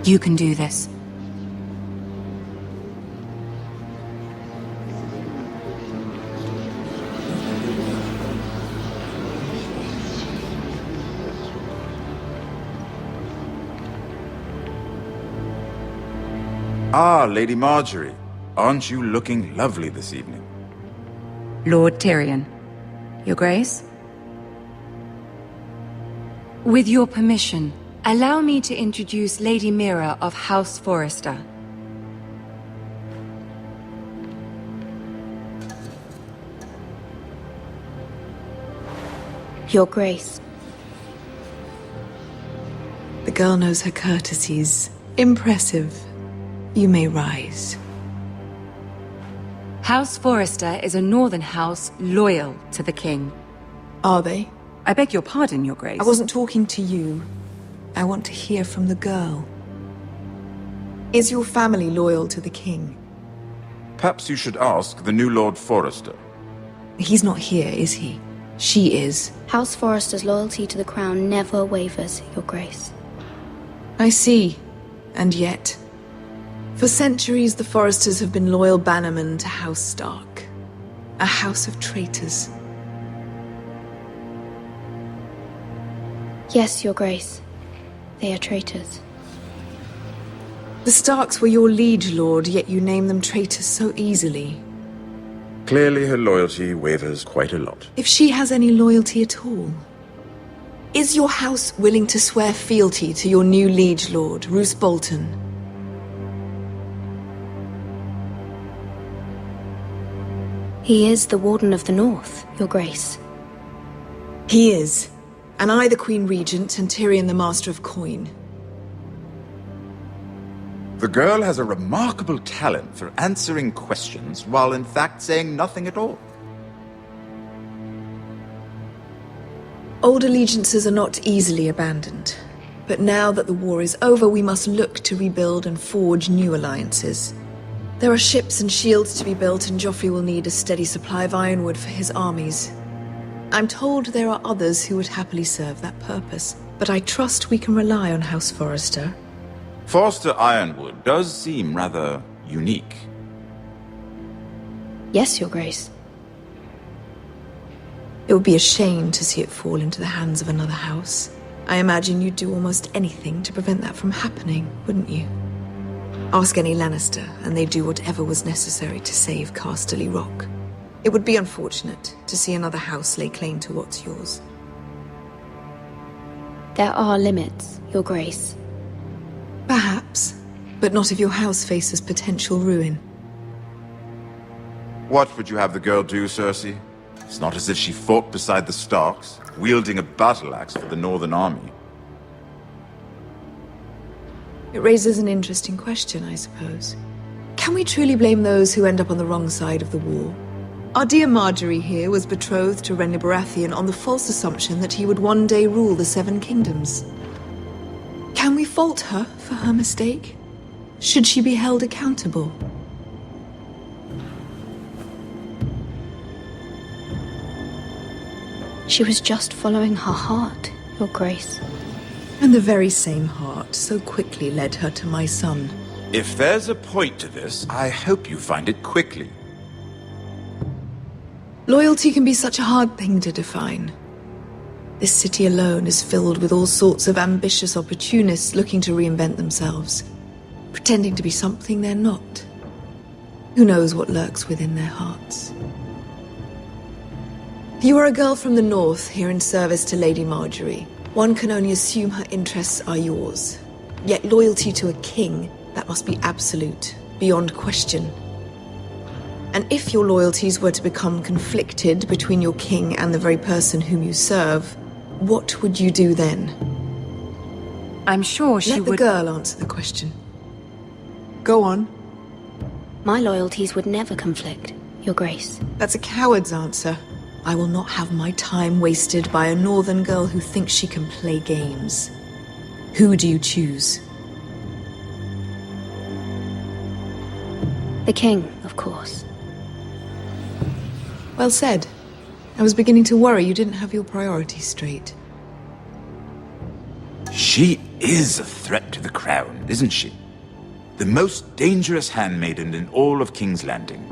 You can do this. Ah, Lady Marjorie. Aren't you looking lovely this evening? Lord Tyrion. Your Grace? With your permission, allow me to introduce Lady Mira of House Forrester. Your Grace. The girl knows her courtesies. Impressive. You may rise. House Forrester is a northern house loyal to the king. Are they? I beg your pardon, Your Grace. I wasn't talking to you. I want to hear from the girl. Is your family loyal to the king? Perhaps you should ask the new Lord Forrester. He's not here, is he? She is. House Forrester's loyalty to the crown never wavers, Your Grace. I see. And yet, for centuries the Forresters have been loyal bannermen to House Stark. A house of traitors. Yes, Your Grace. They are traitors. The Starks were your liege lord, yet you name them traitors so easily. Clearly her loyalty wavers quite a lot. If she has any loyalty at all. Is your house willing to swear fealty to your new liege lord, Roose Bolton? He is the Warden of the North, Your Grace. He is. And I the Queen Regent, and Tyrion the Master of Coin. The girl has a remarkable talent for answering questions while in fact saying nothing at all. Old allegiances are not easily abandoned. But now that the war is over, we must look to rebuild and forge new alliances. There are ships and shields to be built, and Joffrey will need a steady supply of ironwood for his armies. I'm told there are others who would happily serve that purpose, but I trust we can rely on House Forrester. Forster Ironwood does seem rather unique. Yes, Your Grace. It would be a shame to see it fall into the hands of another house. I imagine you'd do almost anything to prevent that from happening, wouldn't you? Ask any Lannister, and they'd do whatever was necessary to save Casterly Rock. It would be unfortunate to see another house lay claim to what's yours. There are limits, Your Grace. Perhaps, but not if your house faces potential ruin. What would you have the girl do, Cersei? It's not as if she fought beside the Starks, wielding a battle axe for the Northern Army. It raises an interesting question, I suppose. Can we truly blame those who end up on the wrong side of the war? Our dear Marjorie here was betrothed to Renly Baratheon on the false assumption that he would one day rule the Seven Kingdoms. Can we fault her for her mistake? Should she be held accountable? She was just following her heart, Your Grace. And the very same heart so quickly led her to my son. If there's a point to this, I hope you find it quickly. Loyalty can be such a hard thing to define. This city alone is filled with all sorts of ambitious opportunists looking to reinvent themselves, pretending to be something they're not. Who knows what lurks within their hearts? You are a girl from the north, here in service to Lady Marjorie. One can only assume her interests are yours. Yet loyalty to a king, that must be absolute, beyond question. And if your loyalties were to become conflicted between your king and the very person whom you serve, what would you do then? I'm sure she would... Let the girl answer the question. Go on. My loyalties would never conflict, Your Grace. That's a coward's answer. I will not have my time wasted by a northern girl who thinks she can play games. Who do you choose? The king, of course. Well said. I was beginning to worry you didn't have your priorities straight. She is a threat to the crown, isn't she? The most dangerous handmaiden in all of King's Landing.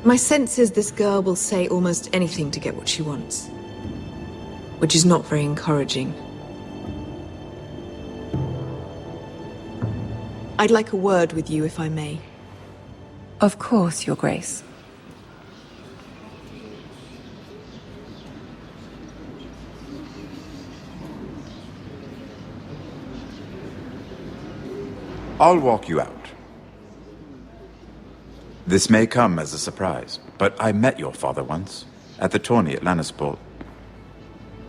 My sense is this girl will say almost anything to get what she wants. Which is not very encouraging. I'd like a word with you, if I may. Of course, Your Grace. I'll walk you out. This may come as a surprise, but I met your father once, at the tourney at Lannisport.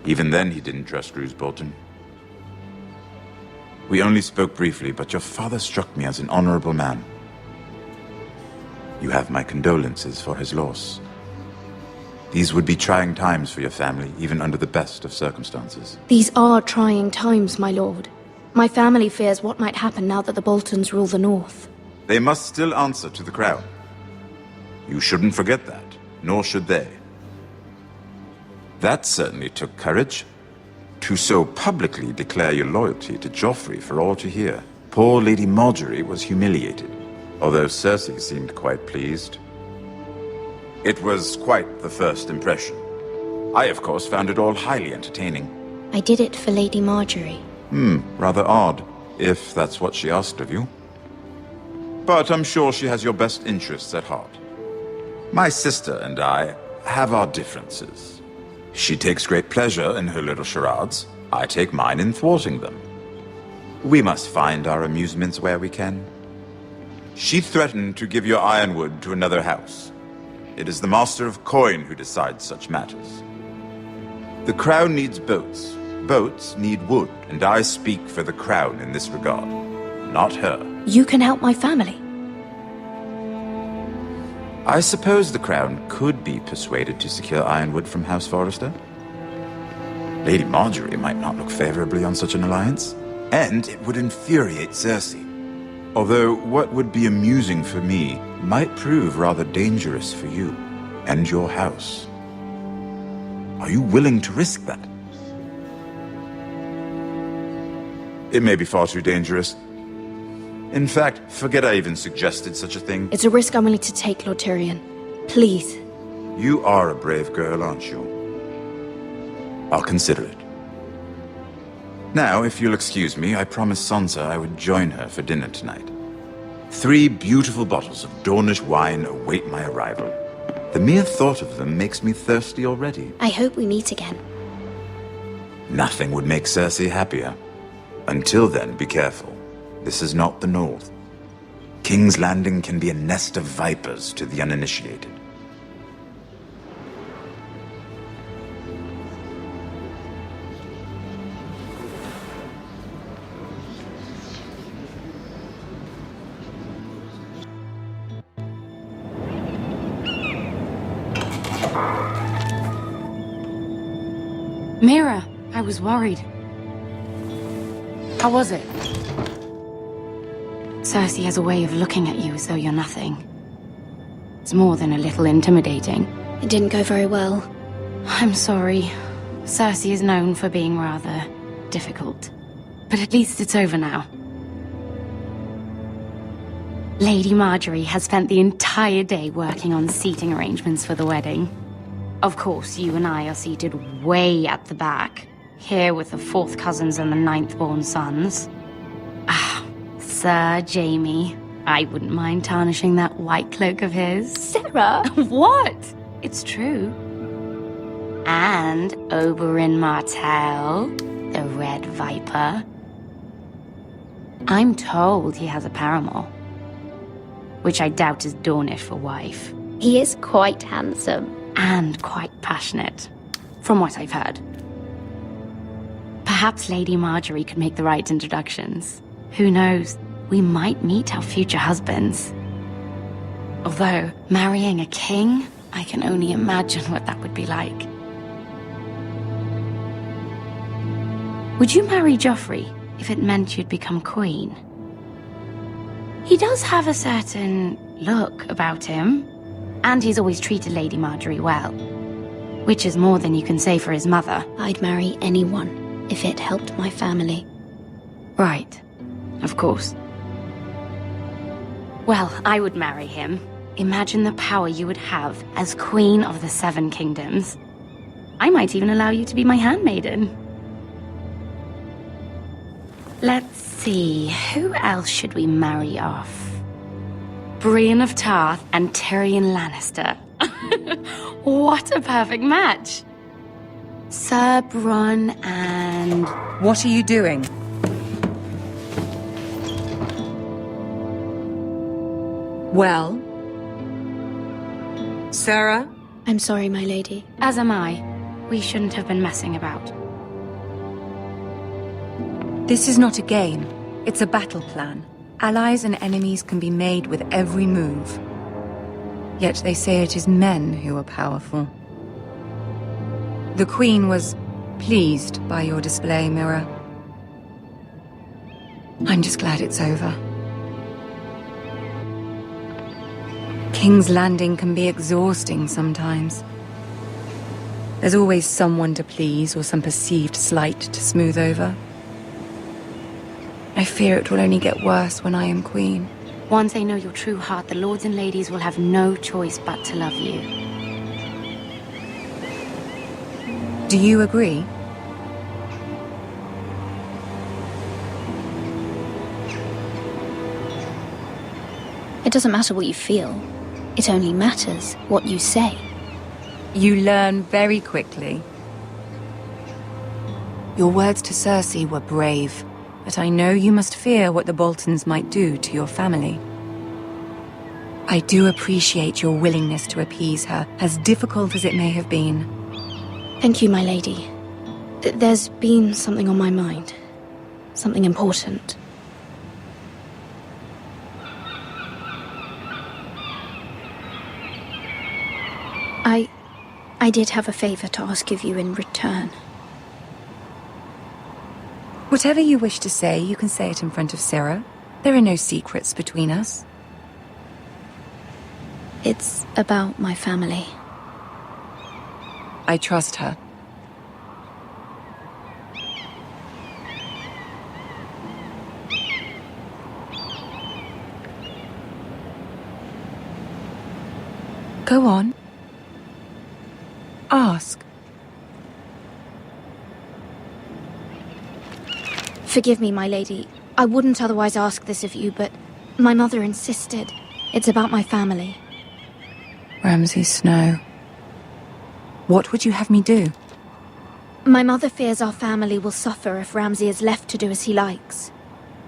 Even then he didn't trust Roose Bolton. We only spoke briefly, but your father struck me as an honorable man. You have my condolences for his loss. These would be trying times for your family, even under the best of circumstances. These are trying times, my lord. My family fears what might happen now that the Boltons rule the North. They must still answer to the crown. You shouldn't forget that, nor should they. That certainly took courage. To so publicly declare your loyalty to Joffrey for all to hear. Poor Lady Marjorie was humiliated, although Cersei seemed quite pleased. It was quite the first impression. I, of course, found it all highly entertaining. I did it for Lady Marjorie. Rather odd, if that's what she asked of you. But I'm sure she has your best interests at heart. My sister and I have our differences. She takes great pleasure in her little charades. I take mine in thwarting them. We must find our amusements where we can. She threatened to give your ironwood to another house. It is the Master of Coin who decides such matters. The crown needs boats. Boats need wood, and I speak for the crown in this regard, not her. You can help my family. I suppose the crown could be persuaded to secure ironwood from House Forrester. Lady Marjorie might not look favorably on such an alliance, and it would infuriate Cersei. Although what would be amusing for me might prove rather dangerous for you and your house. Are you willing to risk that? It may be far too dangerous. In fact, forget I even suggested such a thing. It's a risk I'm willing to take, Lord Tyrion. Please. You are a brave girl, aren't you? I'll consider it. Now, if you'll excuse me, I promised Sansa I would join her for dinner tonight. 3 beautiful bottles of Dornish wine await my arrival. The mere thought of them makes me thirsty already. I hope we meet again. Nothing would make Cersei happier. Until then, be careful. This is not the North. King's Landing can be a nest of vipers to the uninitiated. Mira, I was worried. How was it? Cersei has a way of looking at you as though you're nothing. It's more than a little intimidating. It didn't go very well. I'm sorry. Cersei is known for being rather difficult. But at least it's over now. Lady Marjorie has spent the entire day working on seating arrangements for the wedding. Of course, you and I are seated way at the back, here with the 4th cousins and the 9th-born sons. Ah, Sir Jaime. I wouldn't mind tarnishing that white cloak of his. Sarah! What? It's true. And Oberyn Martell, the Red Viper. I'm told he has a paramour, which I doubt is Dornish for wife. He is quite handsome. And quite passionate, from what I've heard. Perhaps Lady Marjorie could make the right introductions. Who knows? We might meet our future husbands. Although, marrying a king, I can only imagine what that would be like. Would you marry Joffrey if it meant you'd become queen? He does have a certain look about him, and he's always treated Lady Marjorie well, which is more than you can say for his mother. I'd marry anyone if it helped my family. Right, of course. Well, I would marry him. Imagine the power you would have as Queen of the 7 Kingdoms. I might even allow you to be my handmaiden. Let's see, who else should we marry off? Brienne of Tarth and Tyrion Lannister. What a perfect match! Sir Bronn and... What are you doing? Well? Sarah? I'm sorry, my lady. As am I. We shouldn't have been messing about. This is not a game. It's a battle plan. Allies and enemies can be made with every move. Yet they say it is men who are powerful. The Queen was pleased by your display, Mira. I'm just glad it's over. King's Landing can be exhausting sometimes. There's always someone to please or some perceived slight to smooth over. I fear it will only get worse when I am queen. Once they know your true heart, the lords and ladies will have no choice but to love you. Do you agree? It doesn't matter what you feel. It only matters what you say. You learn very quickly. Your words to Cersei were brave, but I know you must fear what the Boltons might do to your family. I do appreciate your willingness to appease her, as difficult as it may have been. Thank you, my lady. There's been something on my mind. Something important. I did have a favor to ask of you in return. Whatever you wish to say, you can say it in front of Sarah. There are no secrets between us. It's about my family. I trust her. Go on. Ask. Forgive me, my lady. I wouldn't otherwise ask this of you, but my mother insisted. It's about my family. Ramsay Snow. What would you have me do? My mother fears our family will suffer if Ramsay is left to do as he likes.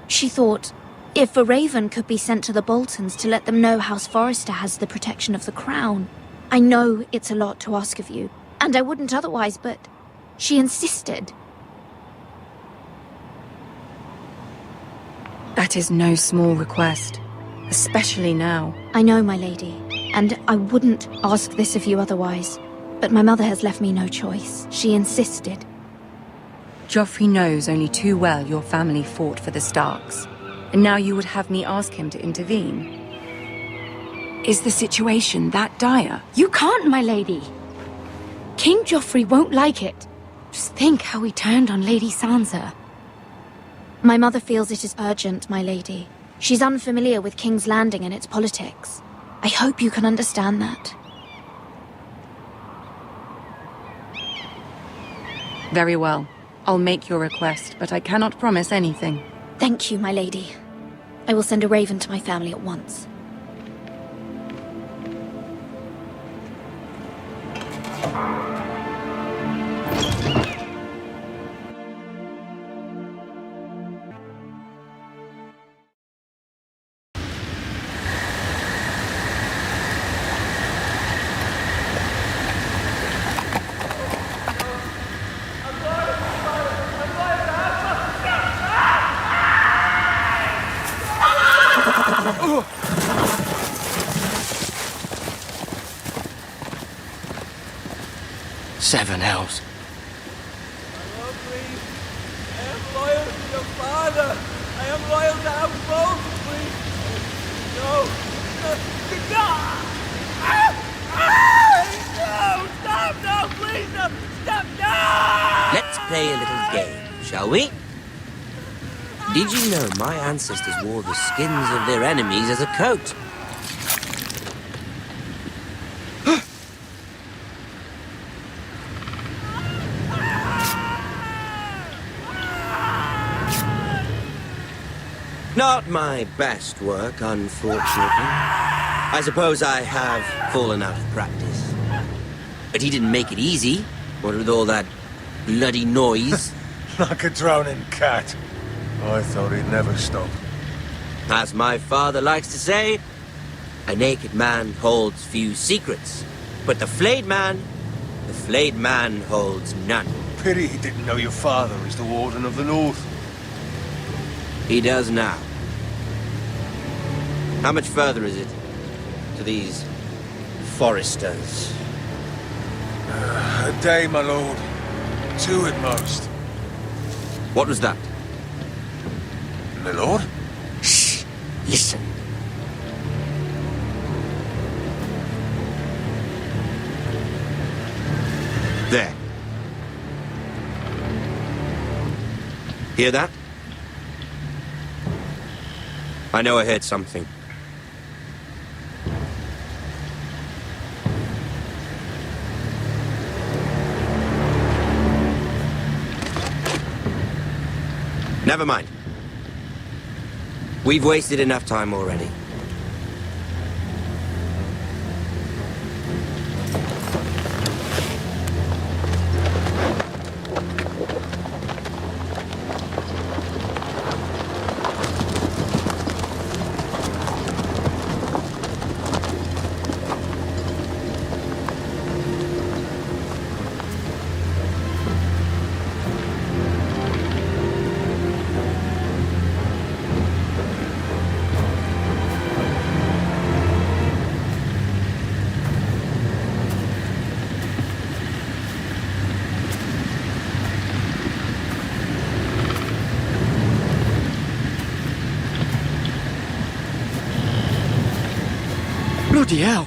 She thought, if a raven could be sent to the Boltons to let them know House Forrester has the protection of the crown. I know it's a lot to ask of you, and I wouldn't otherwise, but she insisted. That is no small request, especially now. I know, my lady, and I wouldn't ask this of you otherwise, but my mother has left me no choice. She insisted. Joffrey knows only too well your family fought for the Starks, and now you would have me ask him to intervene. Is the situation that dire? You can't, my lady. King Joffrey won't like it. Just think how he turned on Lady Sansa. My mother feels it is urgent, my lady. She's unfamiliar with King's Landing and its politics. I hope you can understand that. Very well. I'll make your request, but I cannot promise anything. Thank you, my lady. I will send a raven to my family at once. Seven hells. I am loyal to your father. I am loyal to House Forrester, please. No. Stop! No, please, no! Stop! No! Let's play a little game, shall we? Did you know my ancestors wore the skins of their enemies as a coat? Not my best work, unfortunately. I suppose I have fallen out of practice. But he didn't make it easy, what with all that bloody noise. Like a drowning cat. I thought he'd never stop. As my father likes to say, a naked man holds few secrets, but the flayed man holds none. Pity he didn't know your father is the Warden of the North. He does now. How much further is it to these Forresters? A day, my lord. 2 at most. What was that? My lord? Shh! Listen. There. Hear that? I know I heard something. Never mind. We've wasted enough time already. Bloody hell!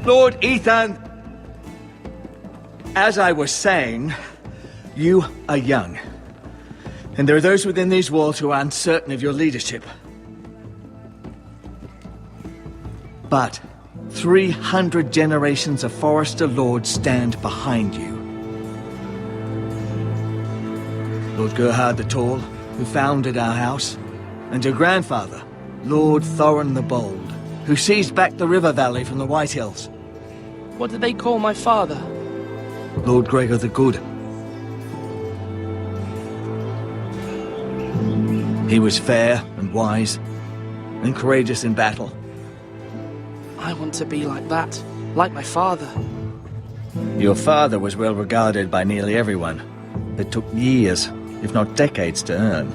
Lord Ethan, as I was saying, you are young. And there are those within these walls who are uncertain of your leadership. But 300 generations of Forrester lords stand behind you. Lord Gerhard the Tall, who founded our house, and your grandfather, Lord Thorin the Bold, who seized back the river valley from the White Hills. What did they call my father? Lord Gregor the Good. He was fair and wise, and courageous in battle. I want to be like that, like my father. Your father was well regarded by nearly everyone. It took years, if not decades, to earn.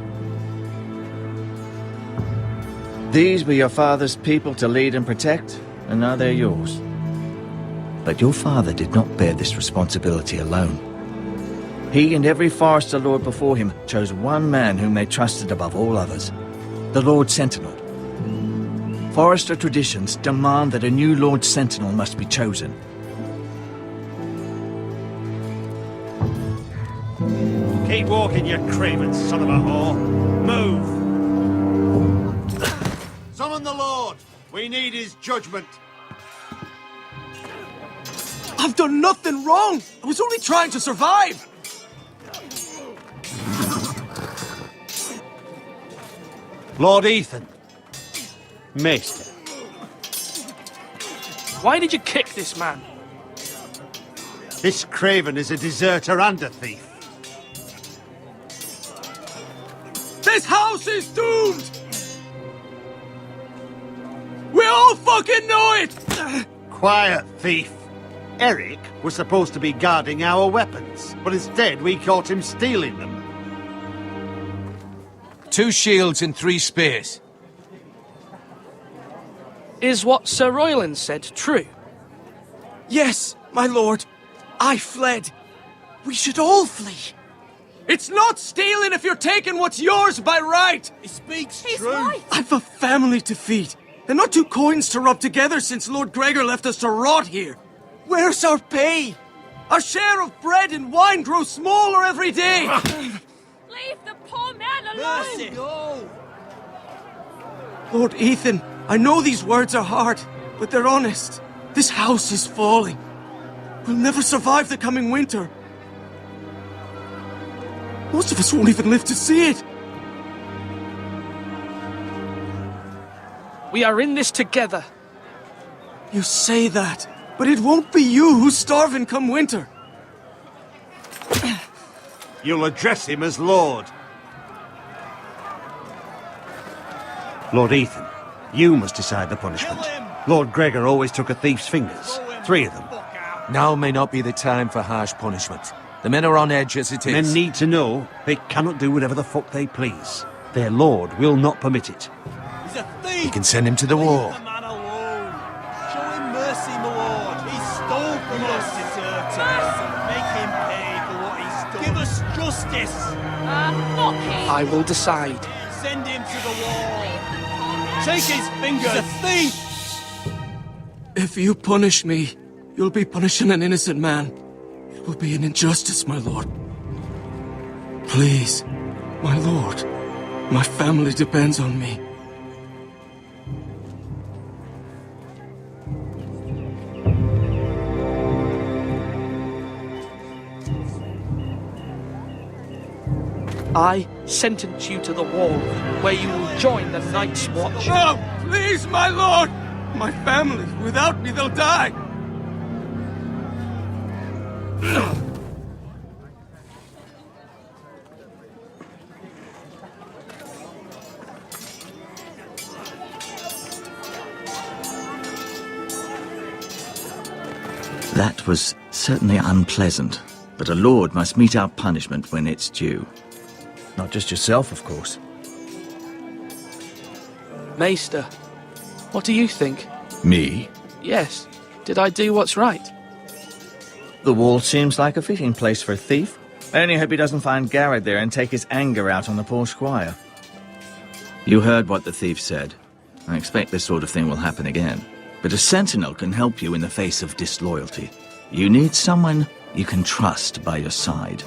These were your father's people to lead and protect, and now they're yours. But your father did not bear this responsibility alone. He and every Forrester Lord before him chose one man whom they trusted above all others, the Lord Sentinel. Forrester traditions demand that a new Lord Sentinel must be chosen. Keep walking, you craven son of a whore. Move! Summon the Lord! We need his judgment. I've done nothing wrong! I was only trying to survive! Lord Ethan. Maester. Why did you kick this man? This craven is a deserter and a thief. This house is doomed! We all fucking know it! Quiet, thief. Eric was supposed to be guarding our weapons, but instead we caught him stealing them. 2 shields and 3 spears. Is what Sir Royland said true? Yes, my lord. I fled. We should all flee. It's not stealing if you're taking what's yours by right. He speaks He's true. right. I've a family to feed, and not 2 coins to rub together since Lord Gregor left us to rot here. Where's our pay? Our share of bread and wine grows smaller every day. Leave the poor man alone! Mercy. No. Lord Ethan, I know these words are hard, but they're honest. This house is falling. We'll never survive the coming winter. Most of us won't even live to see it. We are in this together. You say that, but it won't be you who's starving come winter. You'll address him as Lord. Lord Ethan, you must decide the punishment. Lord Gregor always took a thief's fingers. 3 of them. Now may not be the time for harsh punishment. The men are on edge as it is. Men need to know they cannot do whatever the fuck they please. Their lord will not permit it. He's a thief! You can send him to the war. Leave the man alone. Show him mercy, my lord. He stole from us. Deserters. Make him pay for what he stole. Give us justice. Fuck him! I will decide. Send him to the wall. Take his fingers. He's a thief! If you punish me, you'll be punishing an innocent man. It will be an injustice, my lord. Please, my lord. My family depends on me. I sentence you to the wall, where you will join the Night's Watch. No! Please, my lord! My family, without me, they'll die! That was certainly unpleasant, but a lord must mete out punishment when it's due. Not just yourself, of course. Maester, what do you think? Me? Yes. Did I do what's right? The wall seems like a fitting place for a thief. I only hope he doesn't find Garrett there and take his anger out on the poor squire. You heard what the thief said. I expect this sort of thing will happen again. But a sentinel can help you in the face of disloyalty. You need someone you can trust by your side.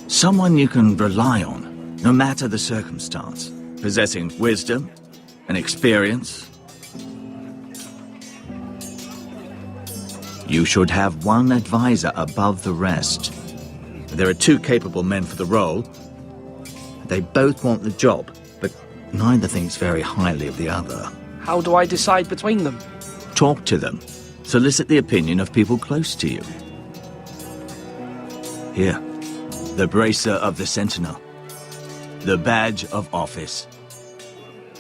Someone you can rely on, no matter the circumstance. Possessing wisdom and experience. You should have one advisor above the rest. There are 2 capable men for the role. They both want the job, but neither thinks very highly of the other. How do I decide between them? Talk to them. Solicit the opinion of people close to you. Here, the bracer of the Sentinel. The badge of office.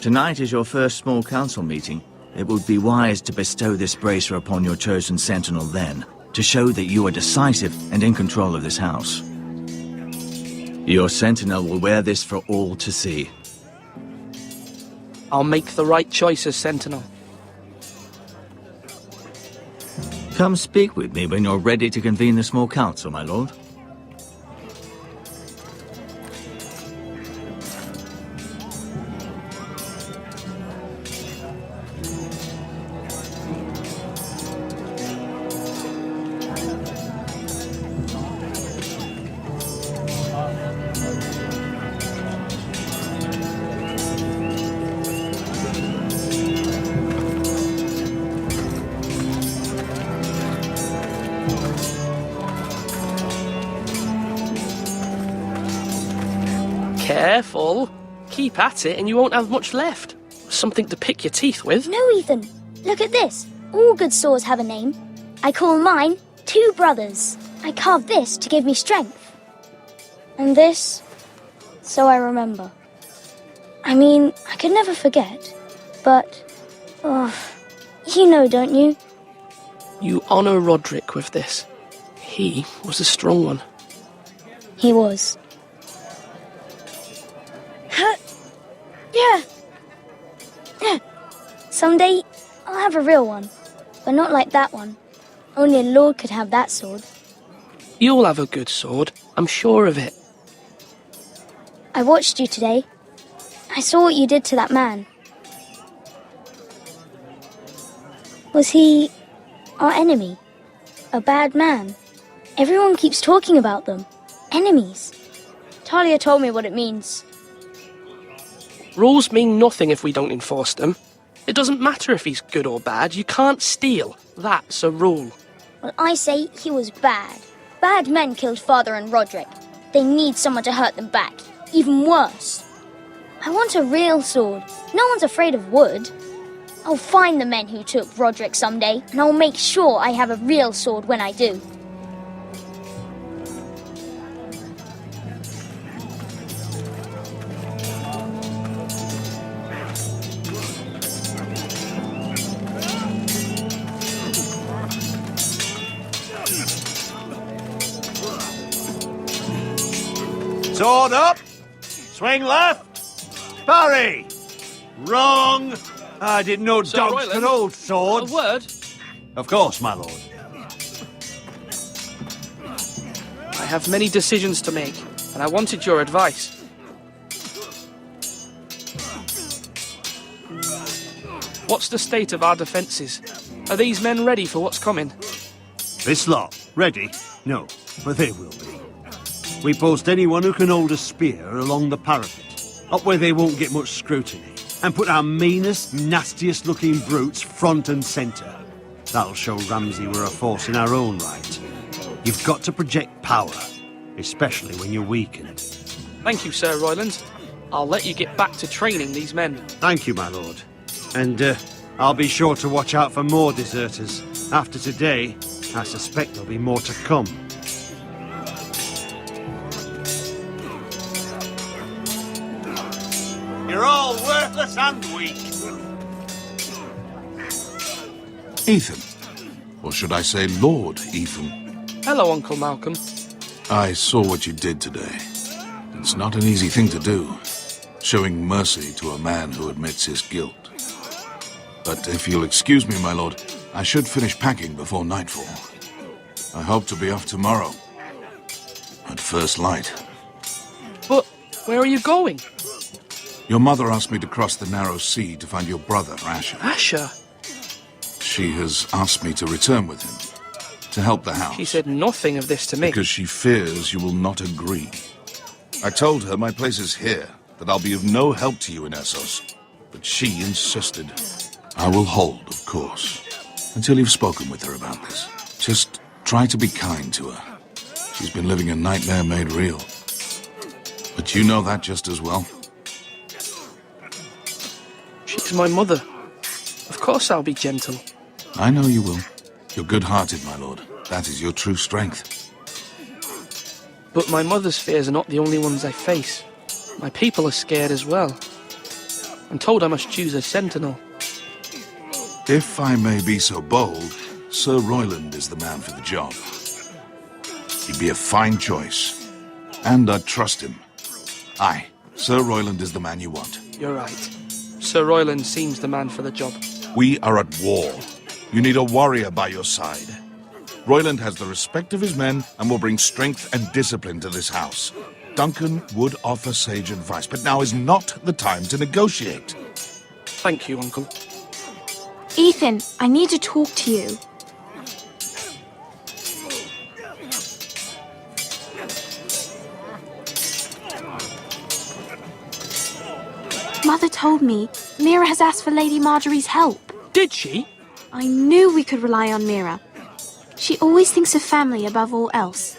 Tonight is your first small council meeting. It would be wise to bestow this bracer upon your chosen Sentinel then, to show that you are decisive and in control of this house. Your Sentinel will wear this for all to see. I'll make the right choice as Sentinel. Come speak with me when you're ready to convene the small council, my lord. Careful. Keep at it and you won't have much left. Something to pick your teeth with. No, Ethan. Look at this. All good swords have a name. I call mine Two Brothers. I carved this to give me strength. And this, so I remember. I mean, I could never forget. But, you know, don't you? You honour Roderick with this. He was a strong one. He was. Yeah. Someday, I'll have a real one. But not like that one. Only a lord could have that sword. You'll have a good sword. I'm sure of it. I watched you today. I saw what you did to that man. Was he our enemy? A bad man? Everyone keeps talking about them. Enemies. Talia told me what it means. Rules mean nothing if we don't enforce them. It doesn't matter if he's good or bad. You can't steal. That's a rule. Well, I say he was bad. Bad men killed Father and Roderick. They need someone to hurt them back. Even worse. I want a real sword. No one's afraid of wood. I'll find the men who took Roderick someday, and I'll make sure I have a real sword when I do. Sword up! Swing left! Parry! Wrong! I didn't know Sir dogs Royland, could hold swords. A word? Of course, my lord. I have many decisions to make, and I wanted your advice. What's the state of our defences? Are these men ready for what's coming? This lot, ready? No, but they will be. We post anyone who can hold a spear along the parapet, up where they won't get much scrutiny, and put our meanest, nastiest looking brutes front and centre. That'll show Ramsay we're a force in our own right. You've got to project power, especially when you're weakened. Thank you, Sir Royland. I'll let you get back to training these men. Thank you, my lord. And I'll be sure to watch out for more deserters. After today, I suspect there'll be more to come. You're all worthless and weak. Ethan. Or should I say Lord Ethan? Hello, Uncle Malcolm. I saw what you did today. It's not an easy thing to do, showing mercy to a man who admits his guilt. But if you'll excuse me, my lord, I should finish packing before nightfall. I hope to be off tomorrow. At first light. But where are you going? Your mother asked me to cross the narrow sea to find your brother, Asher. Asher? She has asked me to return with him, to help the house. She said nothing of this to me. Because she fears you will not agree. I told her my place is here, that I'll be of no help to you in Essos. But she insisted. I will hold, of course, until you've spoken with her about this. Just try to be kind to her. She's been living a nightmare made real. But you know that just as well. She's my mother. Of course I'll be gentle. I know you will. You're good-hearted, my lord. That is your true strength. But my mother's fears are not the only ones I face. My people are scared as well. I'm told I must choose a sentinel. If I may be so bold, Sir Royland is the man for the job. He'd be a fine choice. And I'd trust him. Aye, Sir Royland is the man you want. You're right. Sir Royland seems the man for the job. We are at war. You need a warrior by your side. Royland has the respect of his men and will bring strength and discipline to this house. Duncan would offer sage advice, but now is not the time to negotiate. Thank you, Uncle. Ethan, I need to talk to you. Mother told me Mira has asked for Lady Marjorie's help. Did she? I knew we could rely on Mira. She always thinks of family above all else.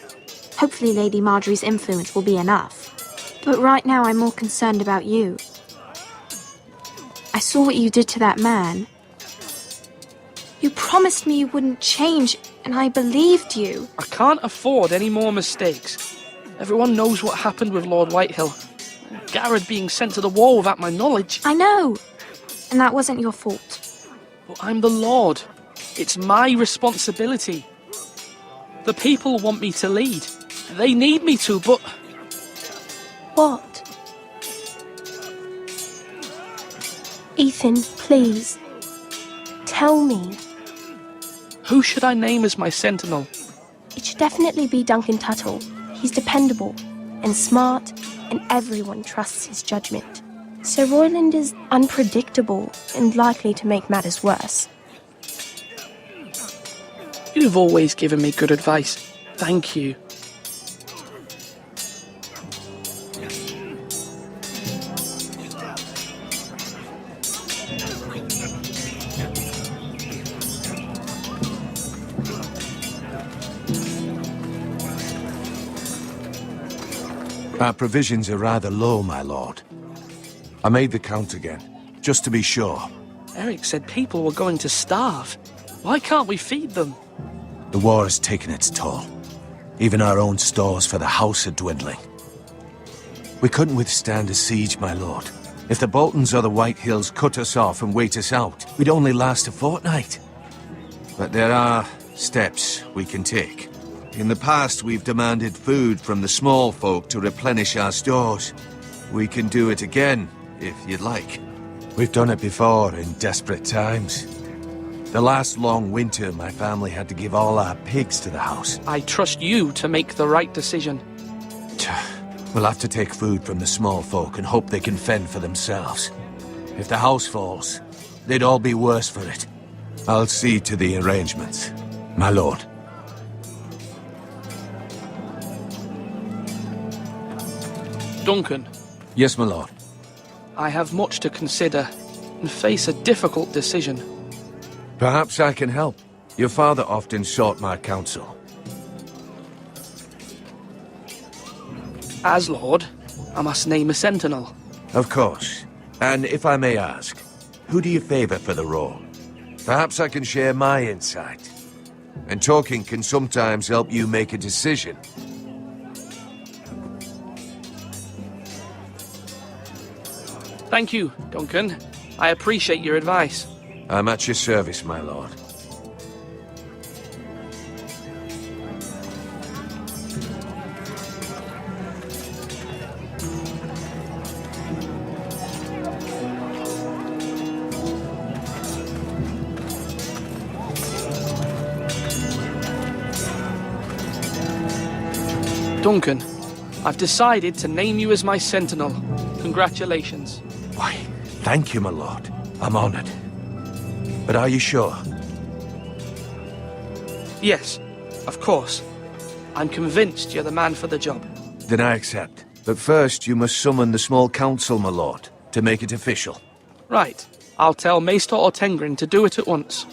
Hopefully Lady Marjorie's influence will be enough. But right now I'm more concerned about you. I saw what you did to that man. You promised me you wouldn't change, and I believed you. I can't afford any more mistakes. Everyone knows what happened with Lord Whitehill. Garrett being sent to the war without my knowledge. I know. And that wasn't your fault. But I'm the Lord. It's my responsibility. The people want me to lead. They need me to, but... What? Ethan, please. Tell me. Who should I name as my sentinel? It should definitely be Duncan Tuttle. He's dependable and smart, and everyone trusts his judgment. Sir Royland is unpredictable and likely to make matters worse. You've always given me good advice. Thank you. Our provisions are rather low, my lord. I made the count again, just to be sure. Eric said people were going to starve. Why can't we feed them? The war has taken its toll. Even our own stores for the house are dwindling. We couldn't withstand a siege, my lord. If the Boltons or the Whitehills cut us off and wait us out, we'd only last a fortnight. But there are steps we can take. In the past, we've demanded food from the small folk to replenish our stores. We can do it again, if you'd like. We've done it before in desperate times. The last long winter, my family had to give all our pigs to the house. I trust you to make the right decision. We'll have to take food from the small folk and hope they can fend for themselves. If the house falls, they'd all be worse for it. I'll see to the arrangements, my lord. Duncan. Yes, my lord. I have much to consider and face a difficult decision. Perhaps I can help. Your father often sought my counsel. As Lord, I must name a sentinel. Of course. And if I may ask, who do you favor for the role? Perhaps I can share my insight. And talking can sometimes help you make a decision. Thank you, Duncan. I appreciate your advice. I'm at your service, my lord. Duncan, I've decided to name you as my sentinel. Congratulations. Why, thank you, my lord. I'm honored. But are you sure? Yes, of course. I'm convinced you're the man for the job. Then I accept. But first, you must summon the small council, my lord, to make it official. Right. I'll tell Maester Ortengrin to do it at once.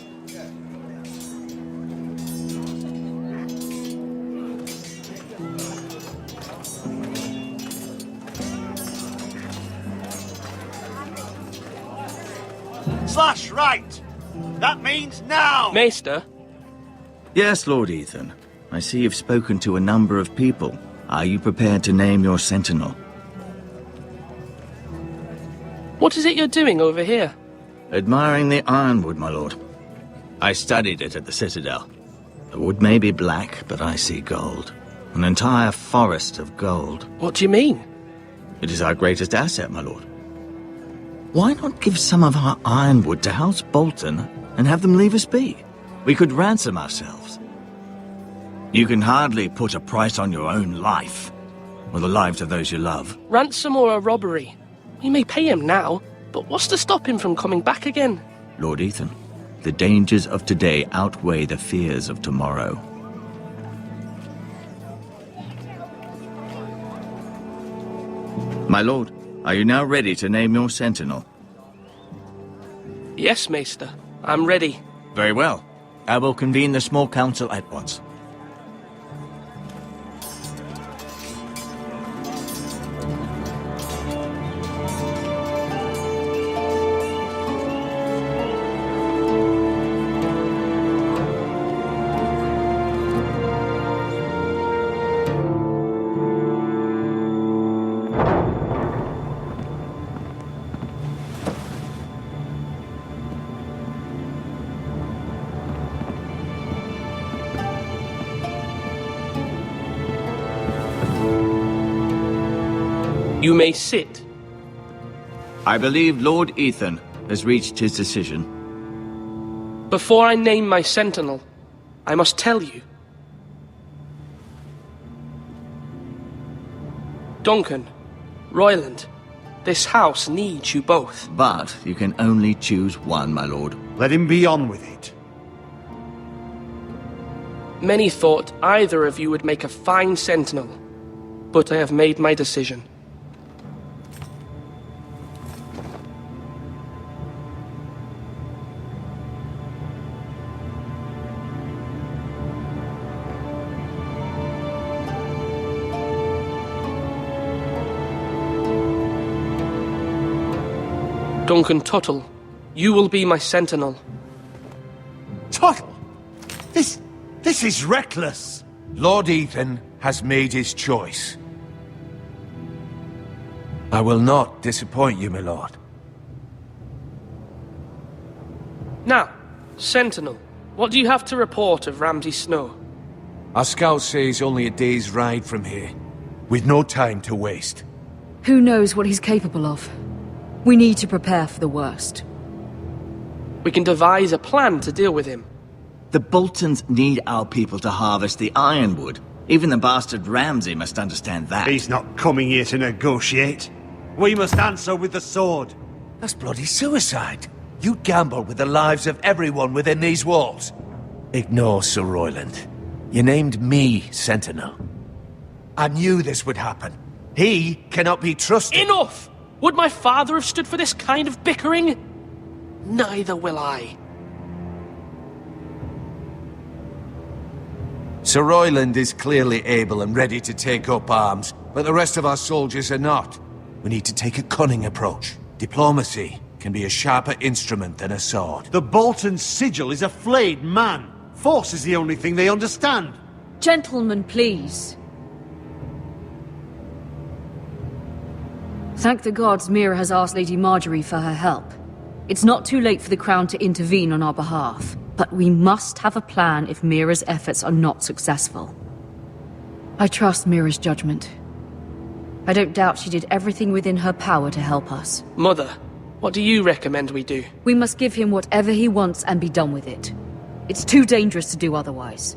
Slash right! That means now! Maester? Yes, Lord Ethan. I see you've spoken to a number of people. Are you prepared to name your sentinel? What is it you're doing over here? Admiring the ironwood, my lord. I studied it at the Citadel. The wood may be black, but I see gold. An entire forest of gold. What do you mean? It is our greatest asset, my lord. Why not give some of our ironwood to House Bolton and have them leave us be? We could ransom ourselves. You can hardly put a price on your own life, or the lives of those you love. Ransom or a robbery? We may pay him now, but what's to stop him from coming back again? Lord Ethan, the dangers of today outweigh the fears of tomorrow. My lord, are you now ready to name your sentinel? Yes, Maester. I'm ready. Very well. I will convene the small council at once. You may sit. I believe Lord Ethan has reached his decision. Before I name my sentinel, I must tell you. Duncan, Royland, this house needs you both. But you can only choose one, my lord. Let him be on with it. Many thought either of you would make a fine sentinel, but I have made my decision. Duncan Tuttle, you will be my sentinel. Tuttle! This is reckless! Lord Ethan has made his choice. I will not disappoint you, my lord. Now, sentinel, what do you have to report of Ramsay Snow? Our scout says only a day's ride from here, with no time to waste. Who knows what he's capable of? We need to prepare for the worst. We can devise a plan to deal with him. The Boltons need our people to harvest the ironwood. Even the bastard Ramsay must understand that. He's not coming here to negotiate. We must answer with the sword. That's bloody suicide. You gamble with the lives of everyone within these walls. Ignore Sir Royland. You named me Sentinel. I knew this would happen. He cannot be trusted. Enough! Would my father have stood for this kind of bickering? Neither will I. Sir Royland is clearly able and ready to take up arms, but the rest of our soldiers are not. We need to take a cunning approach. Diplomacy can be a sharper instrument than a sword. The Bolton sigil is a flayed man. Force is the only thing they understand. Gentlemen, please. Thank the gods Mira has asked Lady Marjorie for her help. It's not too late for the Crown to intervene on our behalf, but we must have a plan if Mira's efforts are not successful. I trust Mira's judgment. I don't doubt she did everything within her power to help us. Mother, what do you recommend we do? We must give him whatever he wants and be done with it. It's too dangerous to do otherwise.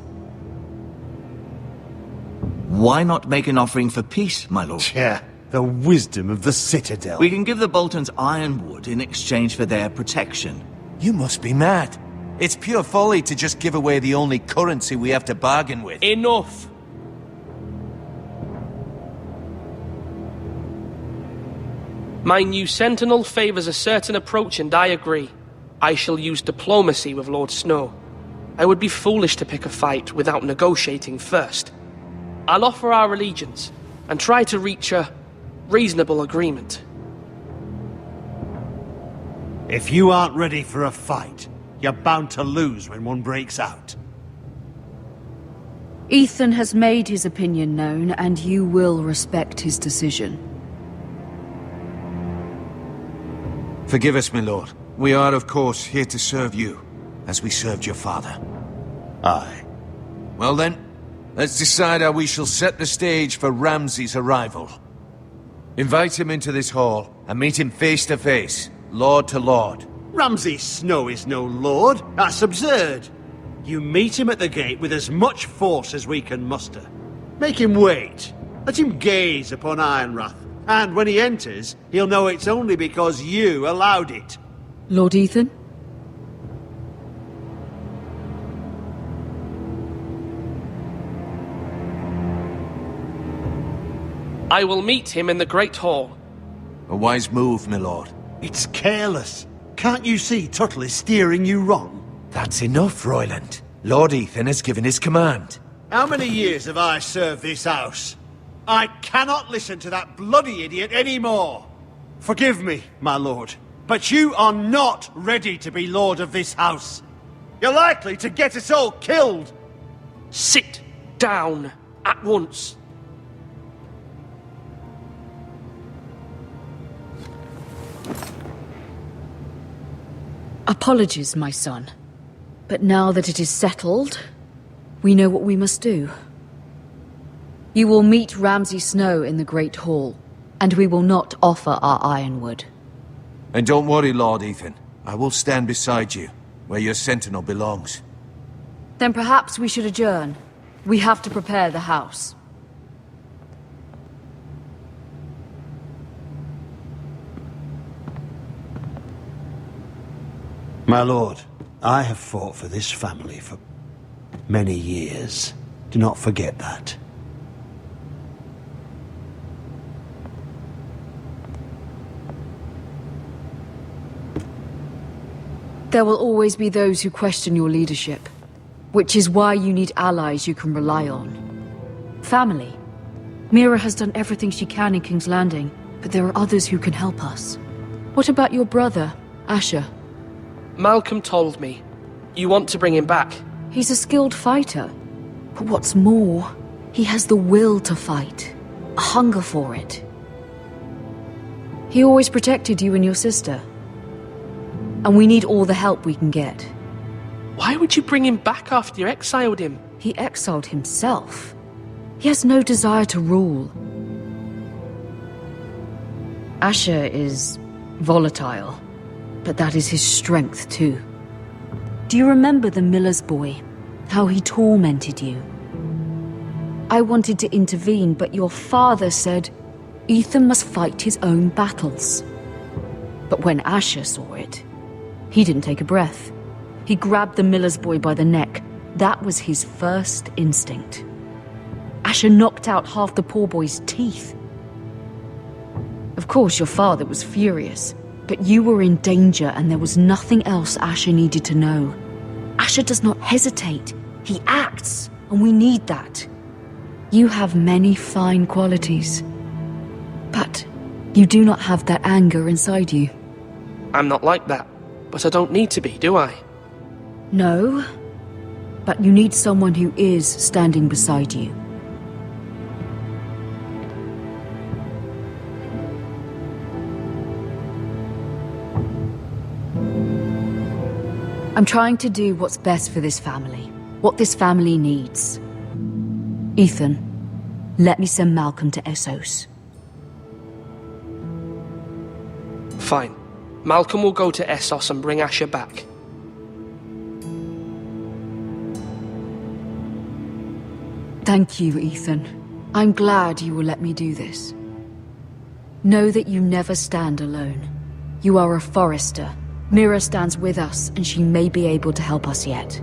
Why not make an offering for peace, my lord? Yeah, the wisdom of the Citadel. We can give the Boltons ironwood in exchange for their protection. You must be mad. It's pure folly to just give away the only currency we have to bargain with. Enough! My new sentinel favors a certain approach, and I agree. I shall use diplomacy with Lord Snow. I would be foolish to pick a fight without negotiating first. I'll offer our allegiance, and try to reach a reasonable agreement. If you aren't ready for a fight, you're bound to lose when one breaks out. Ethan has made his opinion known, and you will respect his decision. Forgive us, my lord. We are, of course, here to serve you, as we served your father. Aye. Well then, let's decide how we shall set the stage for Ramsay's arrival. Invite him into this hall, and meet him face to face, lord to lord. Ramsay Snow is no lord. That's absurd. You meet him at the gate with as much force as we can muster. Make him wait. Let him gaze upon Ironrath. And when he enters, he'll know it's only because you allowed it. Lord Ethan? I will meet him in the Great Hall. A wise move, my lord. It's careless. Can't you see Tuttle is steering you wrong? That's enough, Royland. Lord Ethan has given his command. How many years have I served this house? I cannot listen to that bloody idiot anymore. Forgive me, my lord, but you are not ready to be lord of this house. You're likely to get us all killed. Sit down at once. Apologies, my son. But now that it is settled, we know what we must do. You will meet Ramsay Snow in the Great Hall, and we will not offer our ironwood. And don't worry, Lord Ethan. I will stand beside you, where your sentinel belongs. Then perhaps we should adjourn. We have to prepare the house. My lord, I have fought for this family for many years. Do not forget that. There will always be those who question your leadership, which is why you need allies you can rely on. Family. Mira has done everything she can in King's Landing, but there are others who can help us. What about your brother, Asher? Malcolm told me. You want to bring him back? He's a skilled fighter. But what's more, he has the will to fight. A hunger for it. He always protected you and your sister. And we need all the help we can get. Why would you bring him back after you exiled him? He exiled himself. He has no desire to rule. Asher is volatile, but that is his strength too. Do you remember the miller's boy? How he tormented you? I wanted to intervene, but your father said Ethan must fight his own battles. But when Asher saw it, he didn't take a breath. He grabbed the miller's boy by the neck. That was his first instinct. Asher knocked out half the poor boy's teeth. Of course, your father was furious, but you were in danger and there was nothing else Asher needed to know. Asher does not hesitate. He acts, and we need that. You have many fine qualities, but you do not have that anger inside you. I'm not like that, but I don't need to be, do I? No, but you need someone who is standing beside you. I'm trying to do what's best for this family, what this family needs. Ethan, let me send Malcolm to Essos. Fine. Malcolm will go to Essos and bring Asher back. Thank you, Ethan. I'm glad you will let me do this. Know that you never stand alone. You are a Forrester. Mira stands with us, and she may be able to help us yet.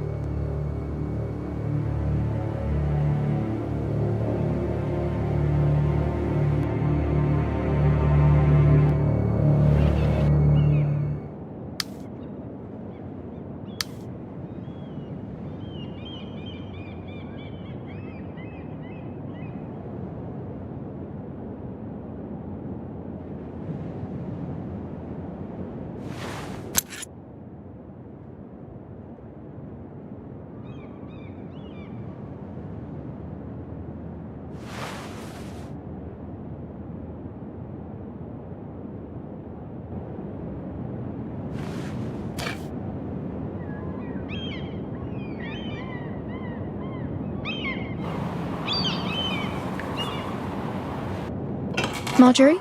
Marjorie?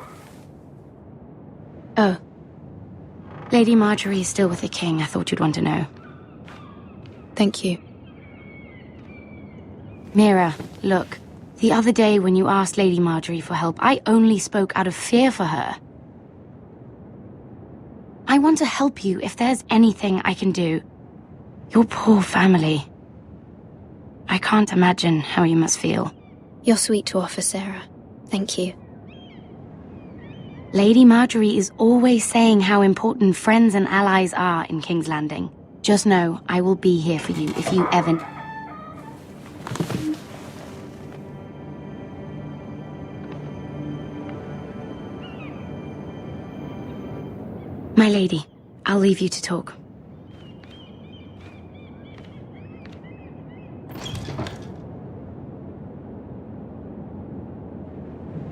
Oh. Lady Marjorie is still with the king. I thought you'd want to know. Thank you. Mira, look. The other day when you asked Lady Marjorie for help, I only spoke out of fear for her. I want to help you if there's anything I can do. Your poor family. I can't imagine how you must feel. You're sweet to offer, Sarah. Thank you. Lady Marjorie is always saying how important friends and allies are in King's Landing. Just know I will be here for you if you ever... My lady, I'll leave you to talk.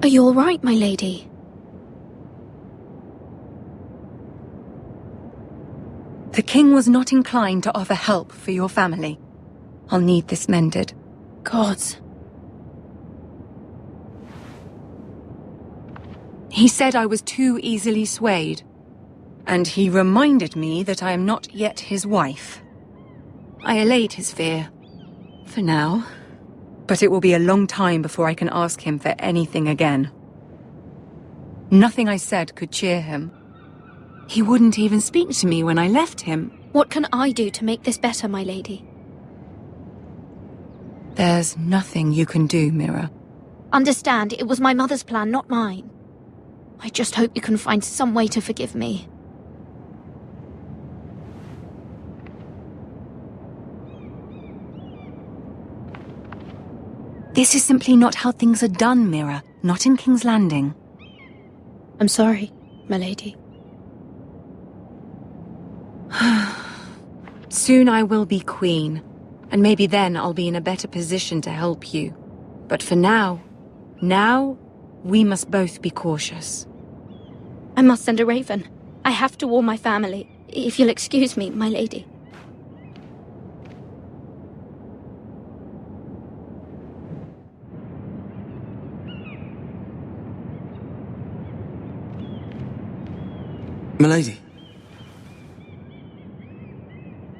Are you all right, my lady? The king was not inclined to offer help for your family. I'll need this mended. Gods. He said I was too easily swayed. And he reminded me that I am not yet his wife. I allayed his fear. For now. But it will be a long time before I can ask him for anything again. Nothing I said could cheer him. He wouldn't even speak to me when I left him. What can I do to make this better, my lady? There's nothing you can do, Mira. Understand, it was my mother's plan, not mine. I just hope you can find some way to forgive me. This is simply not how things are done, Mira. Not in King's Landing. I'm sorry, my lady. Soon I will be queen, and maybe then I'll be in a better position to help you. But for now, we must both be cautious. I must send a raven. I have to warn my family. If you'll excuse me, my lady. Milady.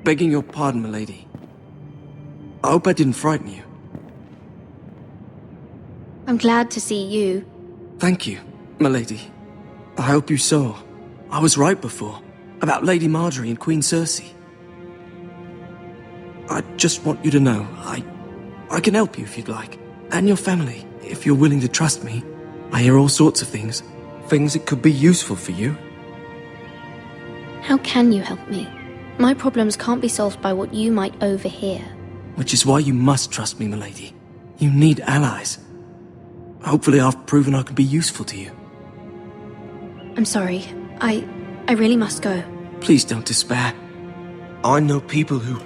Begging your pardon, milady. I hope I didn't frighten you. I'm glad to see you. Thank you, milady. I hope you saw. I was right before. About Lady Marjorie and Queen Cersei. I just want you to know, I can help you if you'd like. And your family, if you're willing to trust me. I hear all sorts of things. Things that could be useful for you. How can you help me? My problems can't be solved by what you might overhear. Which is why you must trust me, milady. You need allies. Hopefully I've proven I can be useful to you. I'm sorry. I really must go. Please don't despair. I know people who'd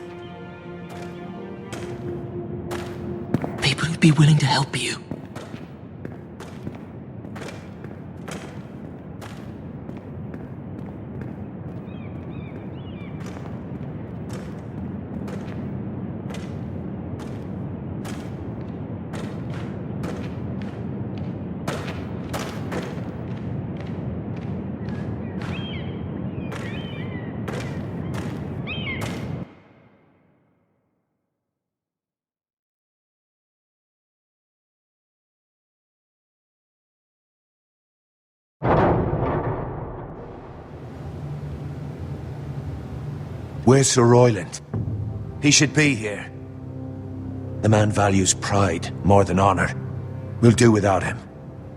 be willing to help you. Where's Sir Royland? He should be here. The man values pride more than honor. We'll do without him.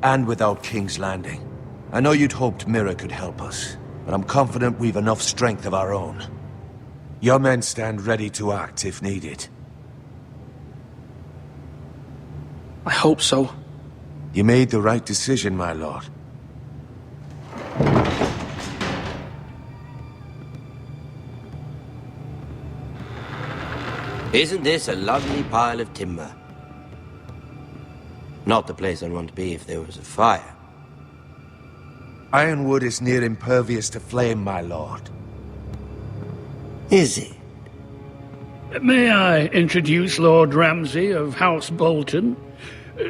And without King's Landing. I know you'd hoped Mira could help us, but I'm confident we've enough strength of our own. Your men stand ready to act if needed. I hope so. You made the right decision, my lord. Isn't this a lovely pile of timber? Not the place I'd want to be if there was a fire. Ironwood is near impervious to flame, my lord. Is it? May I introduce Lord Ramsay of House Bolton,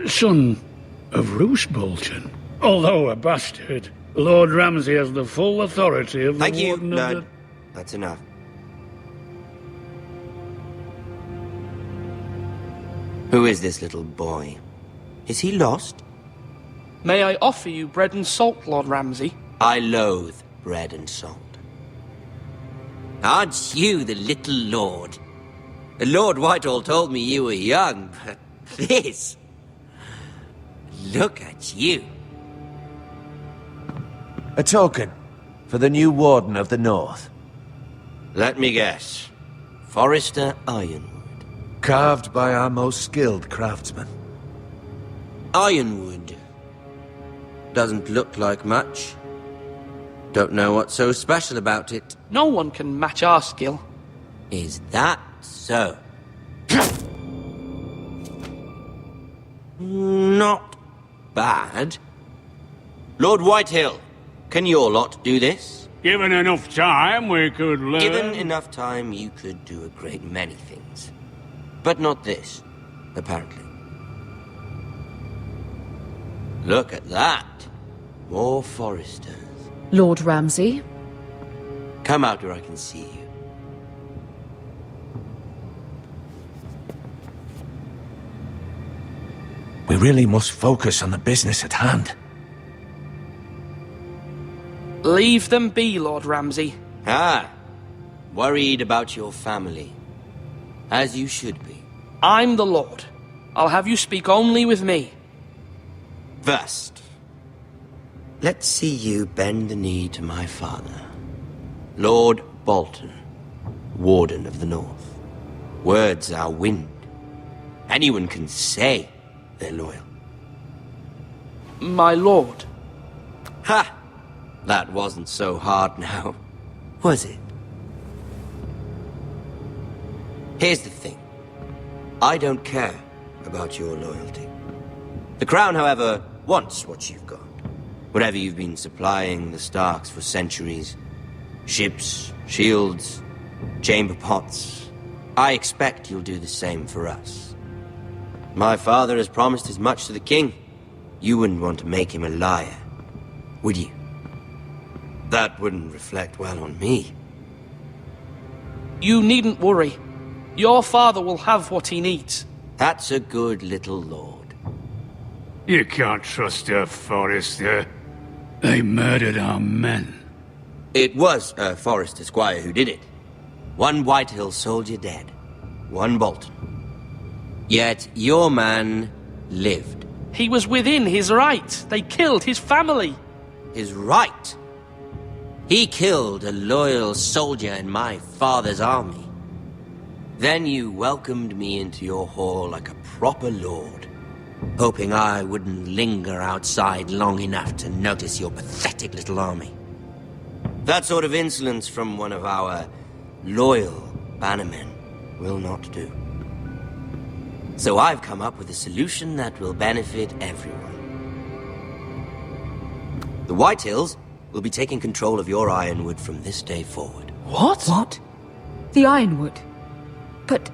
son of Roose Bolton. Although a bastard, Lord Ramsay has the full authority of the Thank you, Warden of Lord. the... That's enough. Who is this little boy? Is he lost? May I offer you bread and salt, Lord Ramsay? I loathe bread and salt. Aren't you the little lord? Lord Whitehall told me you were young, but this... Look at you. A token for the new Warden of the North. Let me guess. Forrester Ironwood. Carved by our most skilled craftsmen. Ironwood. Doesn't look like much. Don't know what's so special about it. No one can match our skill. Is that so? Not bad. Lord Whitehill, can your lot do this? Given enough time, we could learn... Given enough time, you could do a great many things. But not this, apparently. Look at that. More Forresters. Lord Ramsay? Come out where I can see you. We really must focus on the business at hand. Leave them be, Lord Ramsay. Ah, worried about your family. As you should be. I'm the Lord. I'll have you speak only with me. First, let's see you bend the knee to my father, Lord Bolton, Warden of the North. Words are wind. Anyone can say they're loyal. My lord. Ha! That wasn't so hard now, was it? Here's the thing. I don't care about your loyalty. The Crown, however, wants what you've got. Whatever you've been supplying the Starks for centuries. Ships, shields, chamber pots. I expect you'll do the same for us. My father has promised as much to the king. You wouldn't want to make him a liar, would you? That wouldn't reflect well on me. You needn't worry. Your father will have what he needs. That's a good little lord. You can't trust her, Forrester. They murdered our men. It was a Forrester squire who did it. One Whitehill soldier dead. One Bolton. Yet your man lived. He was within his right. They killed his family. His right? He killed a loyal soldier in my father's army. Then you welcomed me into your hall like a proper lord, hoping I wouldn't linger outside long enough to notice your pathetic little army. That sort of insolence from one of our loyal bannermen will not do. So I've come up with a solution that will benefit everyone. The Whitehills will be taking control of your Ironwood from this day forward. What? What? The Ironwood? But...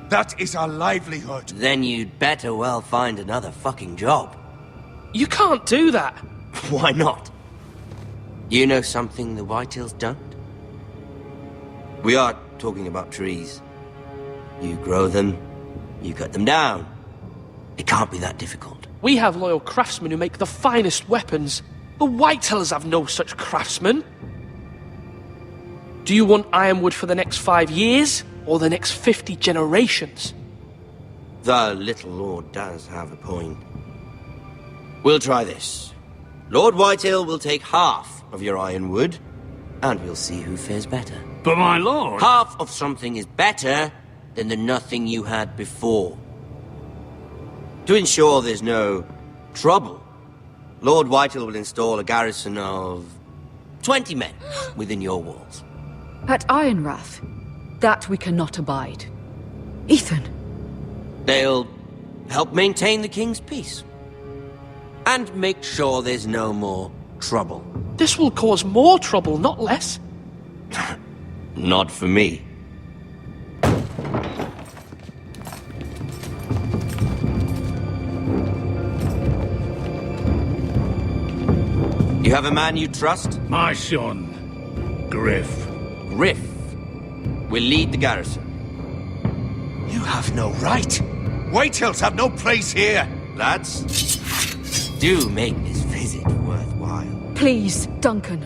That is our livelihood. Then you'd better well find another fucking job. You can't do that. Why not? You know something the Whitehills don't? We are talking about trees. You grow them, you cut them down. It can't be that difficult. We have loyal craftsmen who make the finest weapons. The Whitehills have no such craftsmen. Do you want Ironwood for the next 5 years, or the next 50 generations? The little lord does have a point. We'll try this. Lord Whitehill will take half of your Ironwood, and we'll see who fares better. But my lord... Half of something is better than the nothing you had before. To ensure there's no trouble, Lord Whitehill will install a garrison of 20 men within your walls. At Ironrath? That we cannot abide. Ethan! They'll help maintain the king's peace. And make sure there's no more trouble. This will cause more trouble, not less. Not for me. You have a man you trust? My son, Griff. Griff will lead the garrison. You have no right. Whitehills have no place here, lads. Do make this visit worthwhile. Please, Duncan,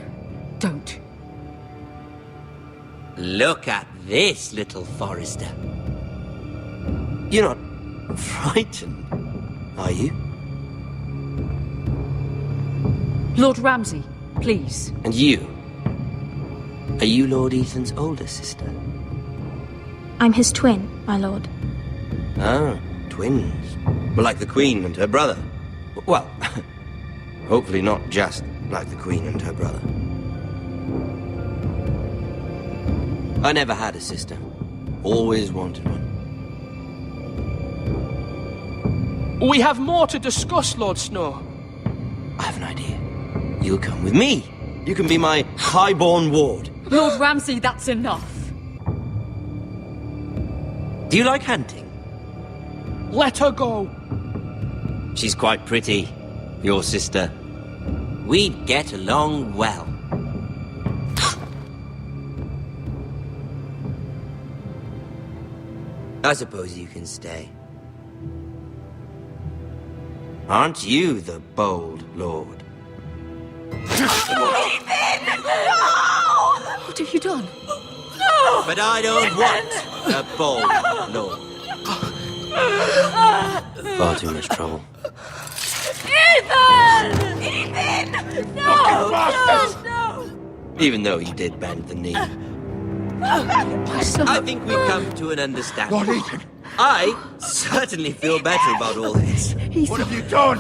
don't. Look at this, little Forrester. You're not frightened, are you? Lord Ramsay, please. And you? Are you Lord Ethan's older sister? I'm his twin, my lord. Ah, twins. Well, like the Queen and her brother. Well, hopefully not just like the Queen and her brother. I never had a sister. Always wanted one. We have more to discuss, Lord Snow. I have an idea. You'll come with me. You can be my highborn ward. Lord Ramsay, that's enough. Do you like hunting? Let her go. She's quite pretty, your sister. We'd get along well. I suppose you can stay. Aren't you the bold lord? What have you done? No! But I don't want a bold lord. Far too much trouble. Ethan! Ethan! No! No! Even though you did bend the knee. I think we've come to an understanding. Lord Ethan! I certainly feel better about all this. What have you done?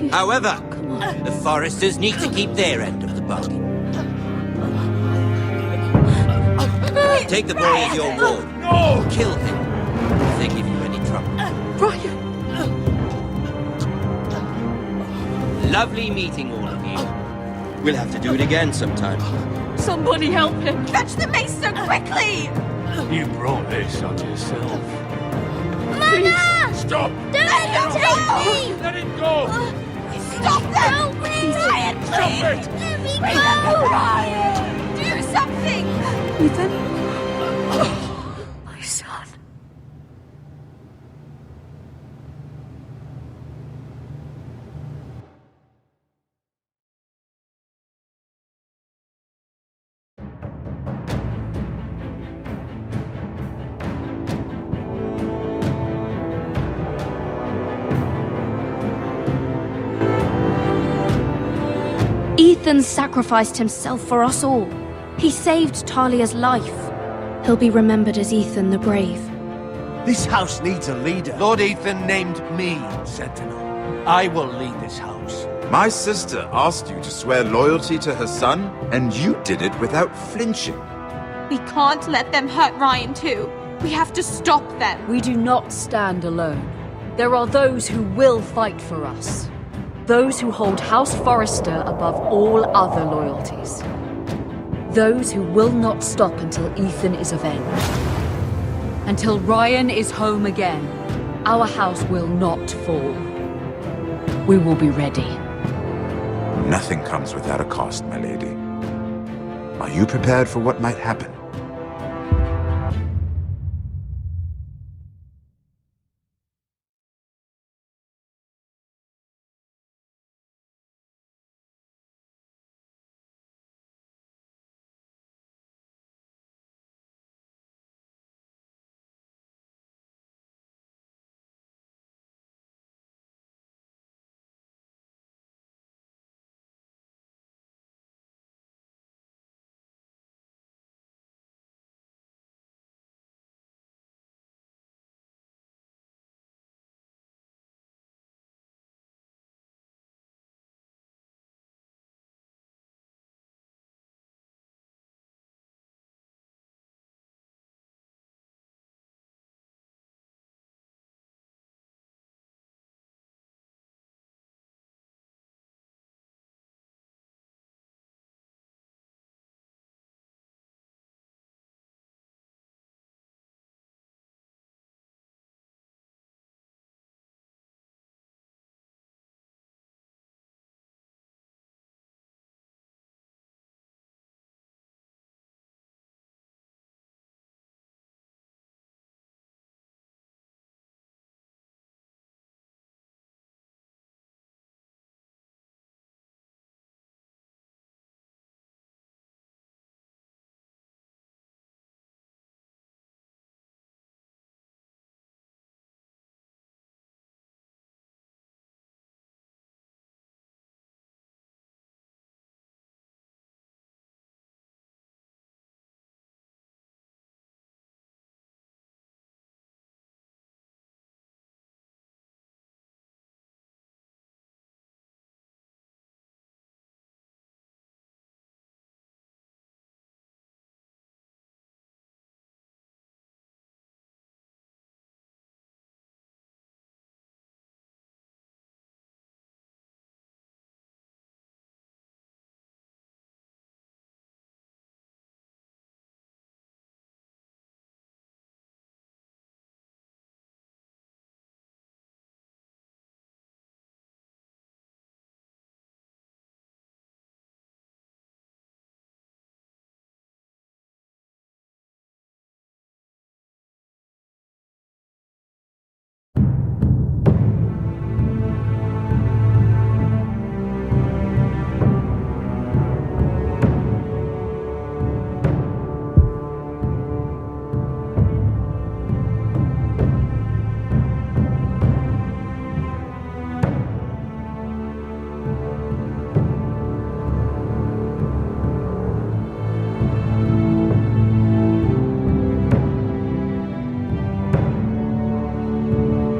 However, the Forresters need to keep their end of the bargain. Take the boy as your ward. No! Kill him if they give you any trouble. Brian! Lovely meeting all of you. We'll have to do it again sometime. Somebody help him! Fetch the maester quickly! You brought this on yourself. Mama! Stop! Don't let him take me! Let it go! Stop them! Help me! Ryan, please! Stop it! Let me Remember go! Ryan! Do something! Ethan? My son. Ethan sacrificed himself for us all. He saved Talia's life. He'll be remembered as Ethan the Brave. This house needs a leader. Lord Ethan named me Sentinel. I will lead this house. My sister asked you to swear loyalty to her son, and you did it without flinching. We can't let them hurt Ryan too. We have to stop them. We do not stand alone. There are those who will fight for us. Those who hold House Forrester above all other loyalties. Those who will not stop until Ethan is avenged. Until Ryan is home again, our house will not fall. We will be ready. Nothing comes without a cost, my lady. Are you prepared for what might happen?